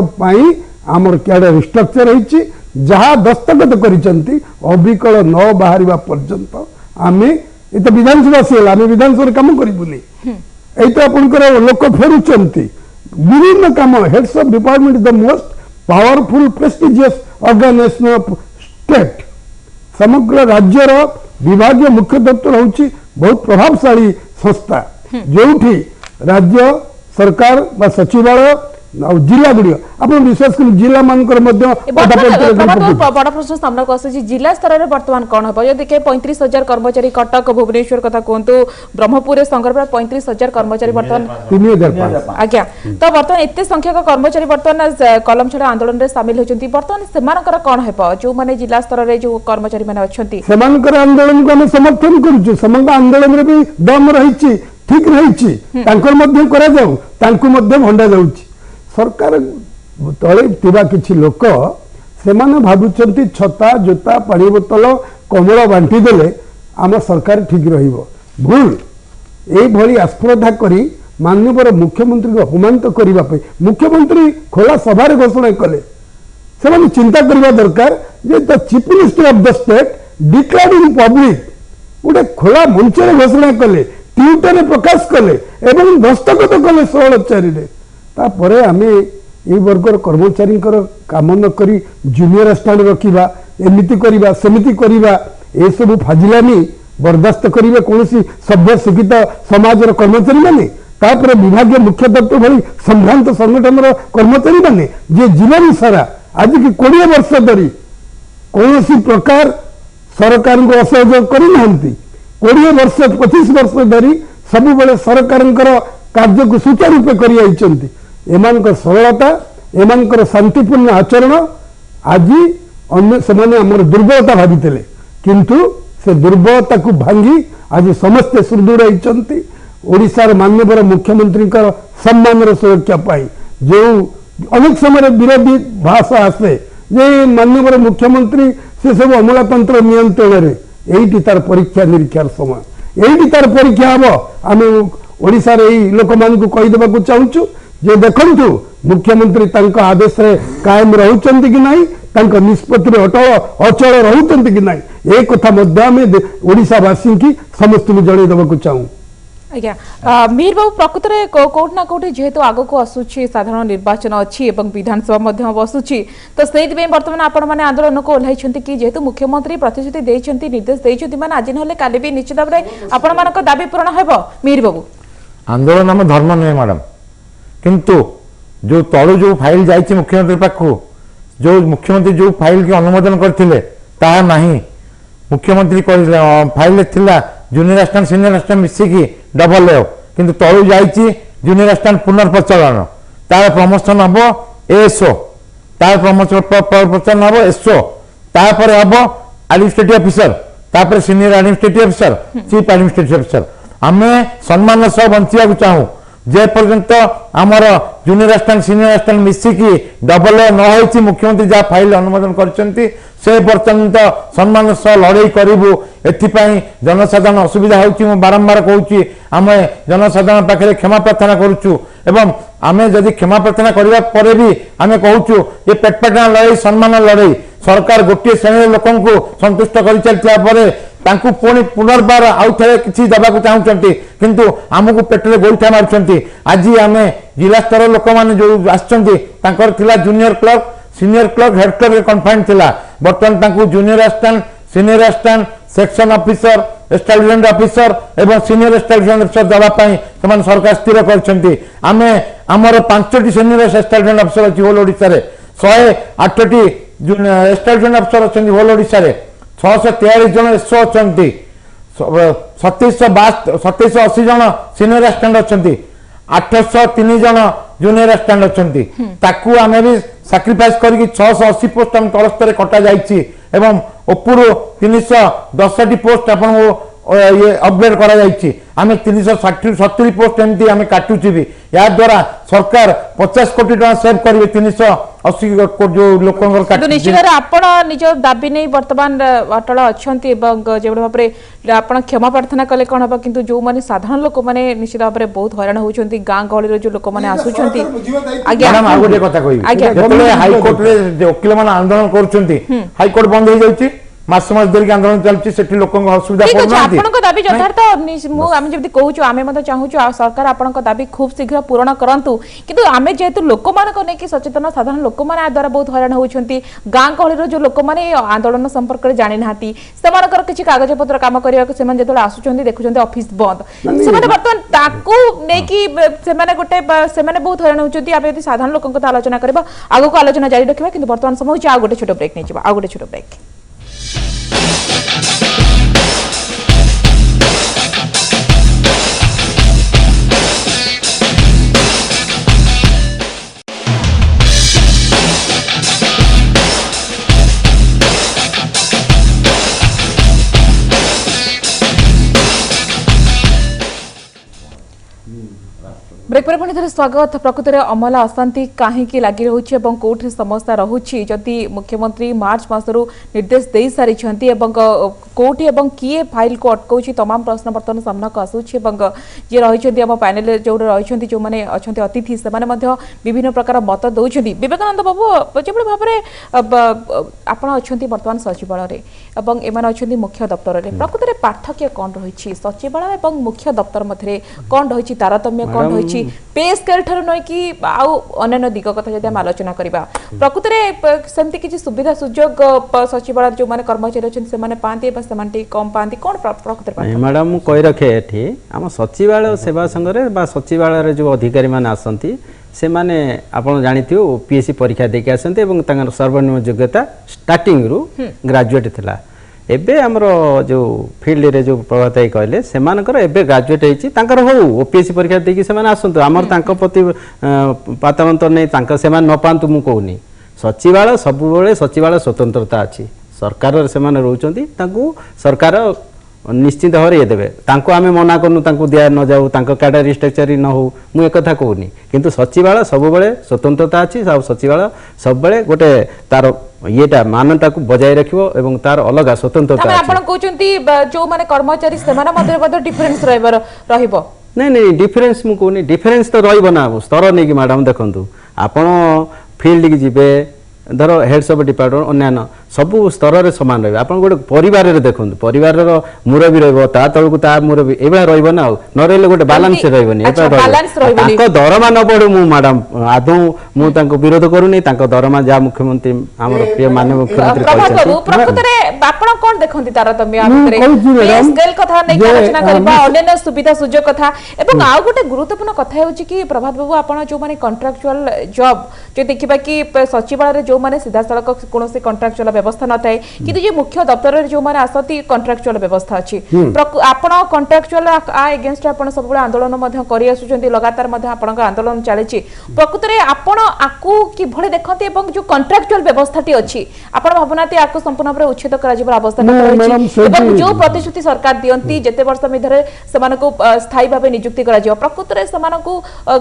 आमर कैडर स्ट्रक्चर रही जहाँ दस्तखत करिसंती अविकल न बाहर पर्यंत आम ये तो विधानसभा सी आम विधानसभा काम करूनी ये आपंकर लोक फेरुंट विभिन्न काम heads of department the most powerful prestigious organisation of state समग्र राज्यर विभाग मुख्य दफ्तर हूँ बहुत प्रभावशाली संस्था जो राज्य सरकार बा सचिवालय ଆଉ ଜିଲ୍ଲା ଗୁଡ଼ିକ ଆପଣ ବିଶ୍ୱାସ କରନ୍ତୁ ଜିଲ୍ଲା ମାନଙ୍କର ମଧ୍ୟ
बड़ प्रश्न सामना को आସୁଛି जिला स्तर में वर्तमान कौन हम जो देखिए 35,000 कर्मचारी कटक भुवनेश्वर कथा कहतु ब्रह्मपुर संघर 35,000 कर्मचारी वर्तमान
3,500
आज्ञा तो वर्तमान एत संख्यक कर्मचारी वर्तमान कलम छड़ा आंदोलन में सामिल होती वर्तमान से कौन है जो मैंने जिला स्तर में जो कर्मचारी मैंने अच्छा
ସେମାନଙ୍କର ଆନ୍ଦୋଳନକୁ ଆମେ ସମର୍ଥନ କରୁଛୁ ସେମାନଙ୍କ ଆନ୍ଦୋଳନରେ ବି ଦମ ରହିଛି ଠିକ ରହିଛି ତାଙ୍କର ମଧ୍ୟ କରାଯାଉ ତାଙ୍କୁ ମଧ୍ୟ ଭଣ୍ଡା ଯାଉଛି सरकार तले थिबा किछि लोक सेमाने भाबुचंती छता जोता पानी बोतल कमल बांटी देले आम सरकार ठीक रहिबो भूल एई भली आस्पर्धा करी माननीय मुख्यमंत्री को अपमानित करबा पे मुख्यमंत्री खोला सभा रे घोषणा कले सेमाने चिंता करबा दरकार जे the chief minister of the state declared in public गोटे खोला मंच रे घोषणा कले ट्विटर रे प्रकाश कले एवं दस्तखत कले 16/4 रे तापर आम ये वर्गर कर्मचारी काम न करी जूनियर स्टैंड रखा एमती करवा सेमती करवा ये सब फाजिलानी बर्दास्त करेंगे कौन सभ्य शिक्षित समाज कर्मचारी मैंने तापर विभाग मुख्य तत्व भली संभ्रांत संगठन कर्मचारी मैंने जे जीवन सारा आज की 20 वर्ष धरी कौन प्रकार सरकार को असहयोग करना 20 वर्ष 25 वर्ष धरी सब बेले सरकार कार्य को सुचारू रूपे कर एमानकर सरलता एमानकर शांतिपूर्ण आचरण आज से दुर्बलता भावी किंतु से दुर्बलता को भांगी आज समस्ते सुदृढ़ होती ओडिशार माननीय मुख्यमंत्री सम्मान सुरक्षा पाई जो अनेक समय विरोधी भाषा आसे जे माननीय मुख्यमंत्री से सब अमलातंत्र नियंत्रण में यही तार परीक्षा निरीक्षार समय यही तार परीक्षा हम आम ओडिशार यही लोक मान कहीदेवा चाहूँ जे देखंतु मुख्यमंत्री तांका आदेश रे कायम रहउचंती कि नाही तांका निष्पत्ति अटल अचल रहउचंती कि नाही ए कथा मध्य में ओडिसा वासी की समस्त को जणै देबा चाहूँ
आज्ञा मीर बाबू प्रकृत में कोट ना कोट जेहेतु आग को आसूची साधारण निर्वाचन अच्छी एवं विधानसभा मध्य बसुची तो से बर्तमान आपण मैंने आंदोलन को ओह्लाई कि जेहेतु मुख्यमंत्री प्रतिश्रुति देइछंती निर्देश देइछंती माने आज नहले काली भी निश्चित भाव में आपण मानक दाबी पूर्ण हेबो मीर बाबू
आंदोलन हम धर्म नुहे मैडम किंतु जो तलु जो फाइल जाइए मुख्यमंत्री पाखु जो मुख्यमंत्री जो फाइल की अनुमोदन करथिले ताहा नहीं मुख्यमंत्री फाइल थिला जूनियर असिस्टेंट सीनियर असिस्टेंट मिसिकी डबल लेव किंतु तलु जाइए जूनियर असिस्टेंट पुनर्प्रचलन तार प्रमोशन हम एएसओ तार प्रमोशन हम एसओ तापर हम एडमिनिस्ट्रेटिव ऑफिसर तापर senior administrative officer chief administrative officer आमे सम्मान सह बंचिया चाहूँ जे पर्यंत आमर जूनियर असिस्टेंट सीनियर असिस्टेंट मिसिकी डबल न होइछि मुख्यमंत्री जहाँ फाइल अनुमोदन करछंती से पर्यंत सम्मान सह लड़ाई करूँ एथिपाई जनसाधारण असुविधा होउछि मु बारंबार कहूँ आम जनसाधारण पाखे क्षमा प्रार्थना करुचु एवं आम जदि क्षमा प्रार्थना करबा परे भी आम कहूँ ये पेटपेटना लड़ाई सम्मान लड़ाई सरकार गोटे श्रेणी लोक संतुष्ट कर चलता तांकु पुणी पुनर्बार आउ थे किसी देवाक चाहूँगी किंतु आमको पेटरे गोईठा मार्च आज आम जिला स्तर लोक मैंने जो आसला junior clerk senior clerk head clerk confined थिला बर्तमान junior assistant senior assistant section officer establishment officer एवं सीनियर एस्टाब्लिशमेंट ऑफिसर देवाई सरकार स्थिर करछंती आमे आमर 5टी सीनियर एस्टाब्लिशमेंट ऑफिसर अछि होल ओडिसा रे 108टी एस्टाब्लिशमेंट ऑफिसर अछि होल ओडिसा रे 643 जन एसओ अच्छा 2780 जन सीनियर असिस्टेंट अच्छा 803 जन जूनियर असिस्टेंट अच्छा ताकू आम भी साक्रिफाइस करके 680 पोस्ट आम तल स्तर कटा जाइए एवं उपरू 310 पोस्ट आपन ये अपग्रेड करा जाइए आम 370 पोस्ट एमती आम काटुची भी या द्वारा सरकार 50 कोटी टका सेव करेंगे 380 कोटी जो लोक
निश्चित आपण निज दाबी नहीं वर्तमान अटल अच्छा जो भाव में आप क्षमा प्रार्थना कले कौन हम कि जो मैंने साधारण लोक मैंने निश्चित भाव में बहुत हैरान होती गाँ गहली जो लोक मैंने आसुंच
हाईकोर्ट वकील मैंने आंदोलन कर हाईकोर्ट बंद हो जाए मास धरिक आंदोलन चलती सेठी लोकंग असुविधा
ठीक
पड़ना
अछि आपनक दाबी यथार्थ आमे जब कहूछु आमे मते चाहूछु सरकार आपनक दाबी खूब शीघ्र पूर्ण करंतु किंतु आमे जेतु लोक मान को नेकी सचेतन साधारण लोक मान आ द्वारा बहुत हैरान होउछंती गां कहलिरो जो लोक मान आंदोलन संपर्क रे जानि नाहती सेमानकर किछि कागज पत्र काम करिया को सेमान जेतु आसुछंती देखुछंती ऑफिस बंद सेमाने बर्तमान ताकू नेकी सेमाने गोटे सेमाने बहुत हैरान होउछंती आमे यदि साधारण लोकन को आलोचना करबा आगो को आलोचना जारी रखबा किंतु वर्तमान समय होछि आ गोटे छोटो ब्रेक नै जिबा आ गोटे छोटो ब्रेक ब्रेक पर पुणी स्वागत प्रकृत में अमला अशांति कहीं लगी रही कौटी समस्या रोचे जदि मुख्यमंत्री मार्च मसरू निर्देश दे सारी कौटी किए फाइल को अटकाऊँ तमाम प्रश्न बर्तमान सामना को आसूची जी रही पैनेल जो रही जो मैंने अच्छा अतिथि से विभिन्न प्रकार मत दौरान विवेकानंद बाबू जो भाव में आप बर्तमान सचिवालय एम अच्छा मुख्य दफ्तर में प्रकृत में पार्थक्य कौन रही सचिवालय और मुख्य दफ्तर मध्य कौन रही तारतम्य कौन रही पे स्केल ठार नहीं कि आउ अन्य दिग कथा जब आलोचना करवा प्रकृत में सेमती किसी सुविधा सुजोग सचिवालय जो मैंने कर्मचारी अच्छे से पाती कम पाती कौन प्रकृत
मैडम मु कही रखे ये आम सचिवालय सेवा संघ सचिवालय जो अधिकारी मैंने आसती से माने आपण जानिथियो पीएससी परीक्षा देके आसंते एवं तांगर सर्वनिम्न योग्यता स्टार्टिंग रु ग्रेजुएट थिला एबे हमरो जो फील्ड रे जो प्रभाताई कहले सेमानकर एबे ग्रेजुएट हेची तांकर हो ओपीएससी परीक्षा देकी सेमान आसंतो हमर तांको प्रति पातवंत नै तांका सेमान न पांतु मु कहूनी सचिवालय सबु बेले सचिवालय स्वतंत्रता अछि सरकार सेमान रहउचंती तांको सरकार निश्चित भाव ये देवे तांको आमे मना करनु तांको दिया न जाऊ तांको कैडर रिस्ट्रक्चर न हो मु एक कथा कहूनी किंतु सचिवालय सब बेले स्वतंत्रता अछि सब सचिवालय सब बेले गोटे तार येटा मान्यता को बजाय रखिबो एवं तार अलग स्वतंत्रता अछि
आपण कहउचंती जो माने कर्मचारी सेमाना मध्ये डिफरेंस रहइबो
नहीं डिफरेंस मु कहूनी डिफरेंस तो रहिबो ना स्तर नै कि मैडम देखंतु आपण फील्ड की जिबे धर हेड्स ऑफ डिपार्टमेंट अन्य सब स्तर में सामान रही आप गोटे परिवार देखो परिवार मुरबी रा तलू ता मुरबी ये रहा ना न रही गोटे बालांस रही दरमा न बढ़ू मु मैडम आदौ मुझे विरोध करूनी दरमा जहाँ मुख्यमंत्री आम प्रिय माननीय
मुख्यमंत्री सुविधा सुजोग कथा आउ गोटे गुरुत्वपूर्ण कथा कि प्रभात बाबू आप जो मैंने कंट्राक्चुअल जॉब जो देखा कि सचिवालय जो मैंने सीधा सड़क कौन कंट्राक्चुअल व्यवस्था न थाए कि जे मुख्य दफ्तर जो मैंने आसती कंट्राक्चुअल व्यवस्था अच्छी आपण कंट्राक्चुअल एगेंस्ट आप सब आंदोलन लगातार आंदोलन चली प्रकृत में आपण आपको किभली देखते जो कंट्राक्चुअल व्यवस्था अच्छी आप भावना आपको संपूर्ण भाव उच्छेद कर अवस्था जो प्रतिश्रुति सरकार दियंती जेते वर्ष मध्य स्थायी भाव नियुक्ति कर प्रकृत में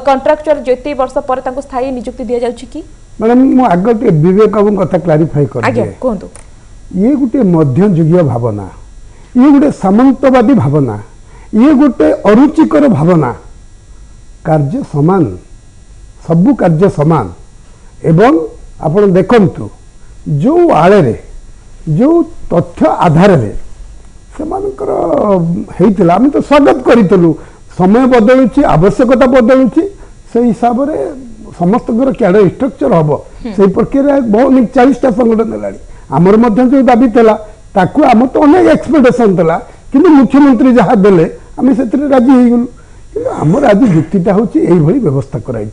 कंट्राक्चुअल जेते वर्ष पर स्थायी नियुक्ति दि जाउछि कि
मैडम मु आगे विवेक बाबू कथा क्लारिफाई कर ये गोटे मध्ययुगीय भावना ये गोटे सामंतवादी भावना ये गोटे अरुचिकर भावना कार्य समान सबु कार्य समान एवं आपण देखंतु जो आले रे जो तथ्य आधार रे सेमानकर हेइतिला हम तो स्वागत करितलु समय बदलुची आवश्यकता बदलुची से हिसाब रे समस्त कैडर स्ट्रक्चर हम से प्रक्रिया बहुत 40टा संगठन है आमर जो दाबी था ताकू आम तो अनेक एक्सपेक्टेशन था कि मुख्यमंत्री जहाँ देले आम से राजी हो गलु आमर आज युक्तिटा हूँ यही व्यवस्था कराई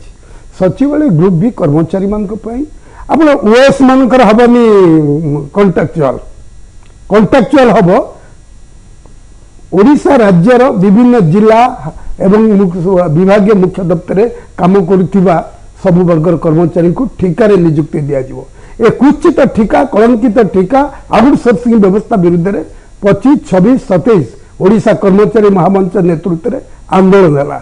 सचिवालय ग्रुप भी कर्मचारी आप ओएस मानकर हेनी कंट्राक्चुअल हम ओडिशा राज्यर विभिन्न जिला एवं विभागीय मुख्य दफ्तर काम करुवा सब वर्गर कर्मचारी को ठिकार नियुक्ति दिज्व ए कुचित ठिका कलंकित ठिका आउटसोर्सिंग व्यवस्था विरुद्ध में 25, 26, 27 ओडिशा कर्मचारी महामंच नेतृत्व में आंदोलन है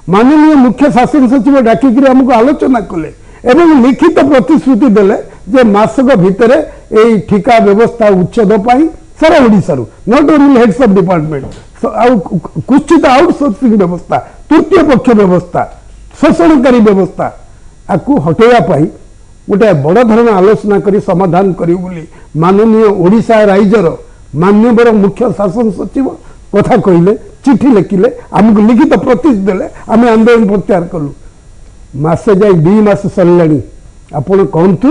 माननीय मुख्य शासन सचिव डाकिक आमको आलोचना कले एवं लिखित प्रतिश्रुति देले जे मासक भितर यही ठिका व्यवस्था उच्छेद पाई सारा Odisha not only heads of department कुचित आउटसोर्सिंग व्यवस्था तृतीय पक्ष व्यवस्था शोषणकारी व्यवस्था आपको हटेवा गोटे बड़ धरण आलोचना करी समाधान करी बोली माननीय ओडिशा राज्यर माननीय मुख्य शासन सचिव कथा कहले चिठी लिखिले आमको लिखित प्रतिश देले आम आंदोलन प्रत्याहार कलु मासे जाए 2 मास सरलाणी आपण कहतु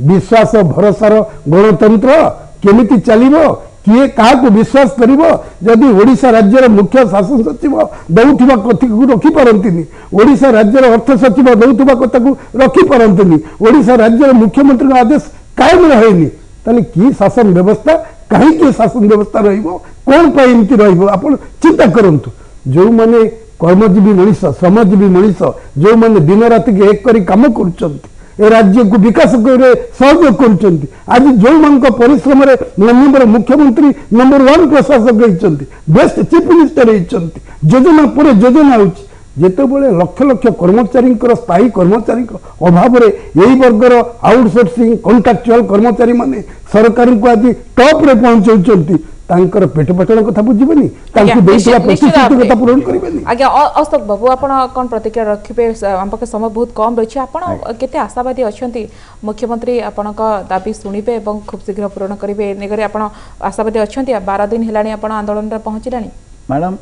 विश्वास भरोसार गणतंत्र केमिति चलिबो किए काहाकू विश्वास करिबो जदि ओडिशा राज्यर मुख्य शासन सचिव दउथिबा कथा को रखी पारंतिनी ओडिशा राज्यर अर्थ सचिव दउथिबा कथा को रखी पारंतिनी ओडिशा राज्यर मुख्यमंत्री आदेश कायम रहेनी ताले की शासन व्यवस्था कहीं के शासन व्यवस्था रहिबो कोन पे एमति रहिबो आपण चिंता करंतु जो माने कर्मजीवी मनीष श्रमजीवी मनीष जो माने दिन रात के एक करी काम करूचंती ए राज्य को विकास करे सहयोग करुचंती आज जो मान परिश्रम माननीय मुख्यमंत्री नंबर 1 प्रशासक होती बेस्ट चीफ मिनिस्टर होती योजना पर योजना होती जितेबले लक्ष लक्ष कर्मचारी स्थायी कर्मचारी अभाव यही वर्गर आउटसोर्सिंग कॉन्ट्रैक्चुअल कर्मचारी माने सरकार को आज टॉप रे पहुंचाउचंती तांकर पेट पटण कथा बुझिबनी तांकु देइतला प्रतिश्रुति कथा पूर्ण करिबनी
आज्ञा अशोक बाबू आपण कोन प्रतिक्रिया रखिबे हम पके समय बहुत कम रछि आपण केते आशावादी अछंती मुख्यमंत्री आपनक दाबी सुनिबे एवं खूब शीघ्र पूर्ण करिवे नेगरे आपण आशावादी अछंती 12 दिन हेलानी आपण आंदोलन रे पहुंचिलानी
मैडम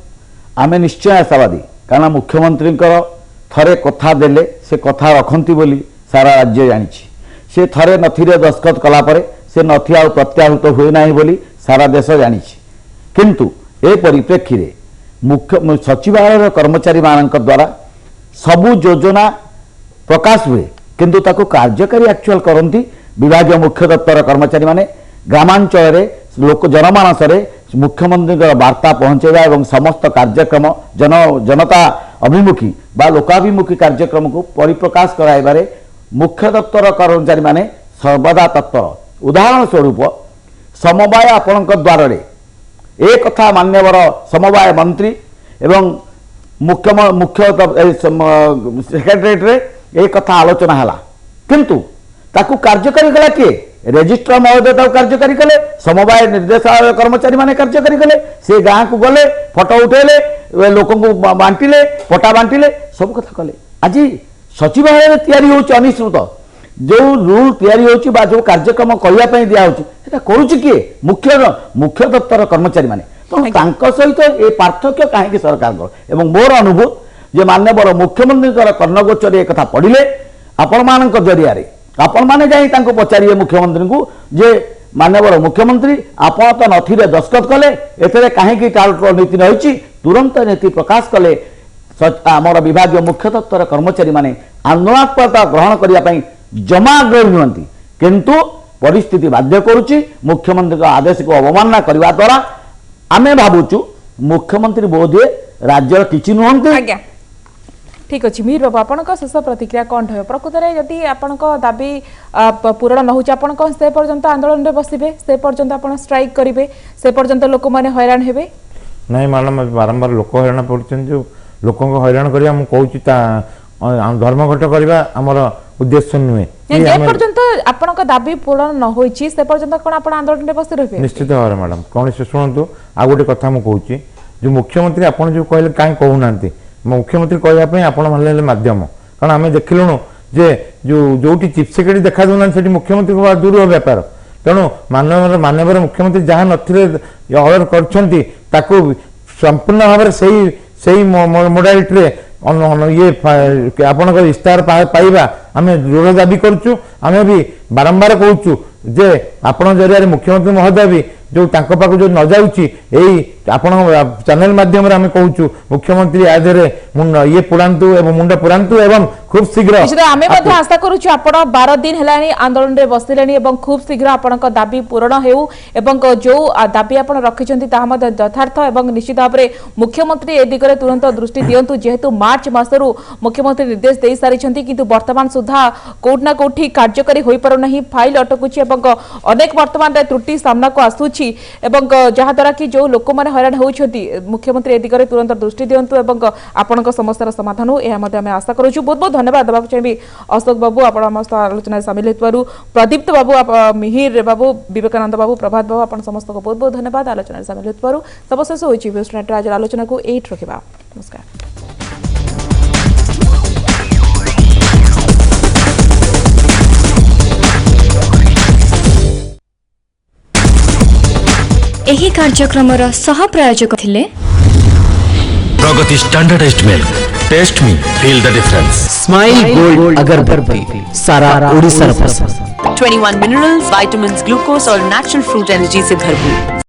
आमे निश्चय आशावादी कारण मुख्यमंत्री थरे कथा देले से कथा रखंती बोली सारा राज्य जानिछि से थरे नथिरे दस्खत कला परे से नथि आ प्रत्याहृत हुए नाही बोली सारा देश जानिछि किंतु ए परिप्रेक्षी रे मुख्य सचिवालय कर्मचारी मानक द्वारा सबु योजना प्रकाश हुए किंतु ताको कार्यकारी एक्चुअल करंती विभागीय मुख्य दप्तर कर्मचारी माने ग्रामांचल रे लोक जनमानस रे मुख्यमंत्री वार्ता पहुंचेगा एवं समस्त कार्यक्रम जनता अभिमुखी बा लोकाभिमुखी कार्यक्रम को परिप्रकाश कराइबारे मुख्य दप्तर कर्मचारी माने सर्वदा तत्पर उदाहरण स्वरूप समवाय आपणक द्वार रे एक कथा मान्यवर समवाय मंत्री एवं मुख्य सेक्रेटरीट रे एक कथा आलोचना हला किंतु ताकू कार्यकारी कला किए रेजिस्ट्रार महोदय ताकू कार्यकारी कले समवाय निर्देशालय कर्मचारी माने कार्यकारी कले से गाँ को गले फोटो उठेले लोक बांटिले पटा बांटिले सब कथा कले आज सचिवालय तैयारी होची अनिश्चित जो रूल तैयारी होची बा जो कार्यक्रम करिया पई दिया होची सेटा करूची किए मुख्य दप्तर कर्मचारी माने तो तांको सहित ए पार्थक्य काहे सरकार को एवं मोर अनुभूत जे मान्यवर मुख्यमंत्री कर्णगोचर एक कथा पढ़िले आपण मानक जरिया रे आपण माने जाई तांको पचारिए मुख्यमंत्री को जे मान्यवर मुख्यमंत्री आपण तो नथिरे दस्खत कले एतरे काहे की टालटोल नीति रहिची तुरंत नीति प्रकाश कले आमर विभागीय मुख्य दप्तर कर्मचारी माने आंदोलनात्मकता ग्रहण करिया पई जमा आग्रही नुहंती किंतु परिस्थिति बाध्य करुची मुख्यमंत्री आदेश को अवमानना करने द्वारा आमे भावुचु मुख्यमंत्री बोधे राज्यर किछि नुहंती
आज्ञा ठीक अछि मीर बाबू आपनक शेष प्रतिक्रिया कोन होय प्रकृत रे यदि आपनक दाबी पूर्ण न होच आपनक से पर्यंत आंदोलन रे बसिबे से पर्यंत आपन स्ट्राइक करिवे से पर्यंत लोक माने हैरान हेबे
नहीं मैडम बारंबार लोक हैरान पड़छन जो लोकों को हैरान करिया हम कहूची ता धर्मघट करबा हमर उद्देश्य नुहे
जे पर्यंत आपनक दाबी पूर्ण न होइछि से पर्यंत कोन आपन आंदोलन रे बसि रहबे
निश्चित भाव मैडम कौन से शुणु आ गोटे कथा मु कहूची जो मुख्यमंत्री आपन जो कहले काई कहू नांती मुख्यमंत्री कहया पई आपन मानले माध्यम कारण आमे देखिलुनु जे जो जोटी चीफ सेक्रेटरी देखा दउना सेठी मुख्यमंत्री को दूर व्यापार तेणु माननीय मुख्यमंत्री जहाँ नथिले ऑर्डर करछंती ताकू संपूर्ण भाव सही मोडालिटी रे ये आपन इस्तार पाइबा आम दृढ़ दाबी करुचु आम भी बारंबार कहूँ जे आपण जरिया मुख्यमंत्री महोदय भी जो पाक जो न जाऊँगी आपण चैनल माध्यम आम कहूँ मुख्यमंत्री आधे ये पुरांतु एवं मुंड पुरांतु एवं खूब शीघ्र
आशा करुचु आपण 12 दिन हेलानी आंदोलन रे बसिलेनी एवं खूब शीघ्र आपनक दाबी पूरण हेउ एवं जो दाबी आपण रखिचंती ताहा मध्य यथार्थ एवं निश्चित भाव में मुख्यमंत्री ए दिगरे तुरंत दृष्टि दियंतु जेहेतु मार्च मासरु मुख्यमंत्री निर्देश देई सारिछंती किंतु वर्तमान सुधा कोठना कोठी कार्यकारी होई पारु नहीं फाइल अटकुची एवं अनेक वर्तमान त्रुटि सामना को आसुची एवं जहा द्वारा कि जो लोक माने हैरान होउछंती मुख्यमंत्री ए दिगरे तुरंत दृष्टि दियंतु एवं आपनक समस्यार समाधान हो एहा मध्ये आमे आशा करूछु बहुत बहुत धन्यवाद देबाक चाहिए अशोक बाबू आपण समस्त आलोचना सामिल हेतु प्रदीप्त बाबू मिहिर बाबू विवेकानंद बाबू प्रभात बाबू आपण समस्त को बहुत बहुत धन्यवाद आलोचना सामिल हेतु सबशेष होइछि व्यूज आज आलोचना को एट रखिबा नमस्कार।
एही कार्यक्रमर सह प्रायोजक थिले
Pragati standardised milk test me feel the difference
smile gold agarbatti सारा ओडिशा
21 मिनरल्स, विटामिन्स, ग्लूकोज और नेचुरल फ्रूट एनर्जी से भरपूर।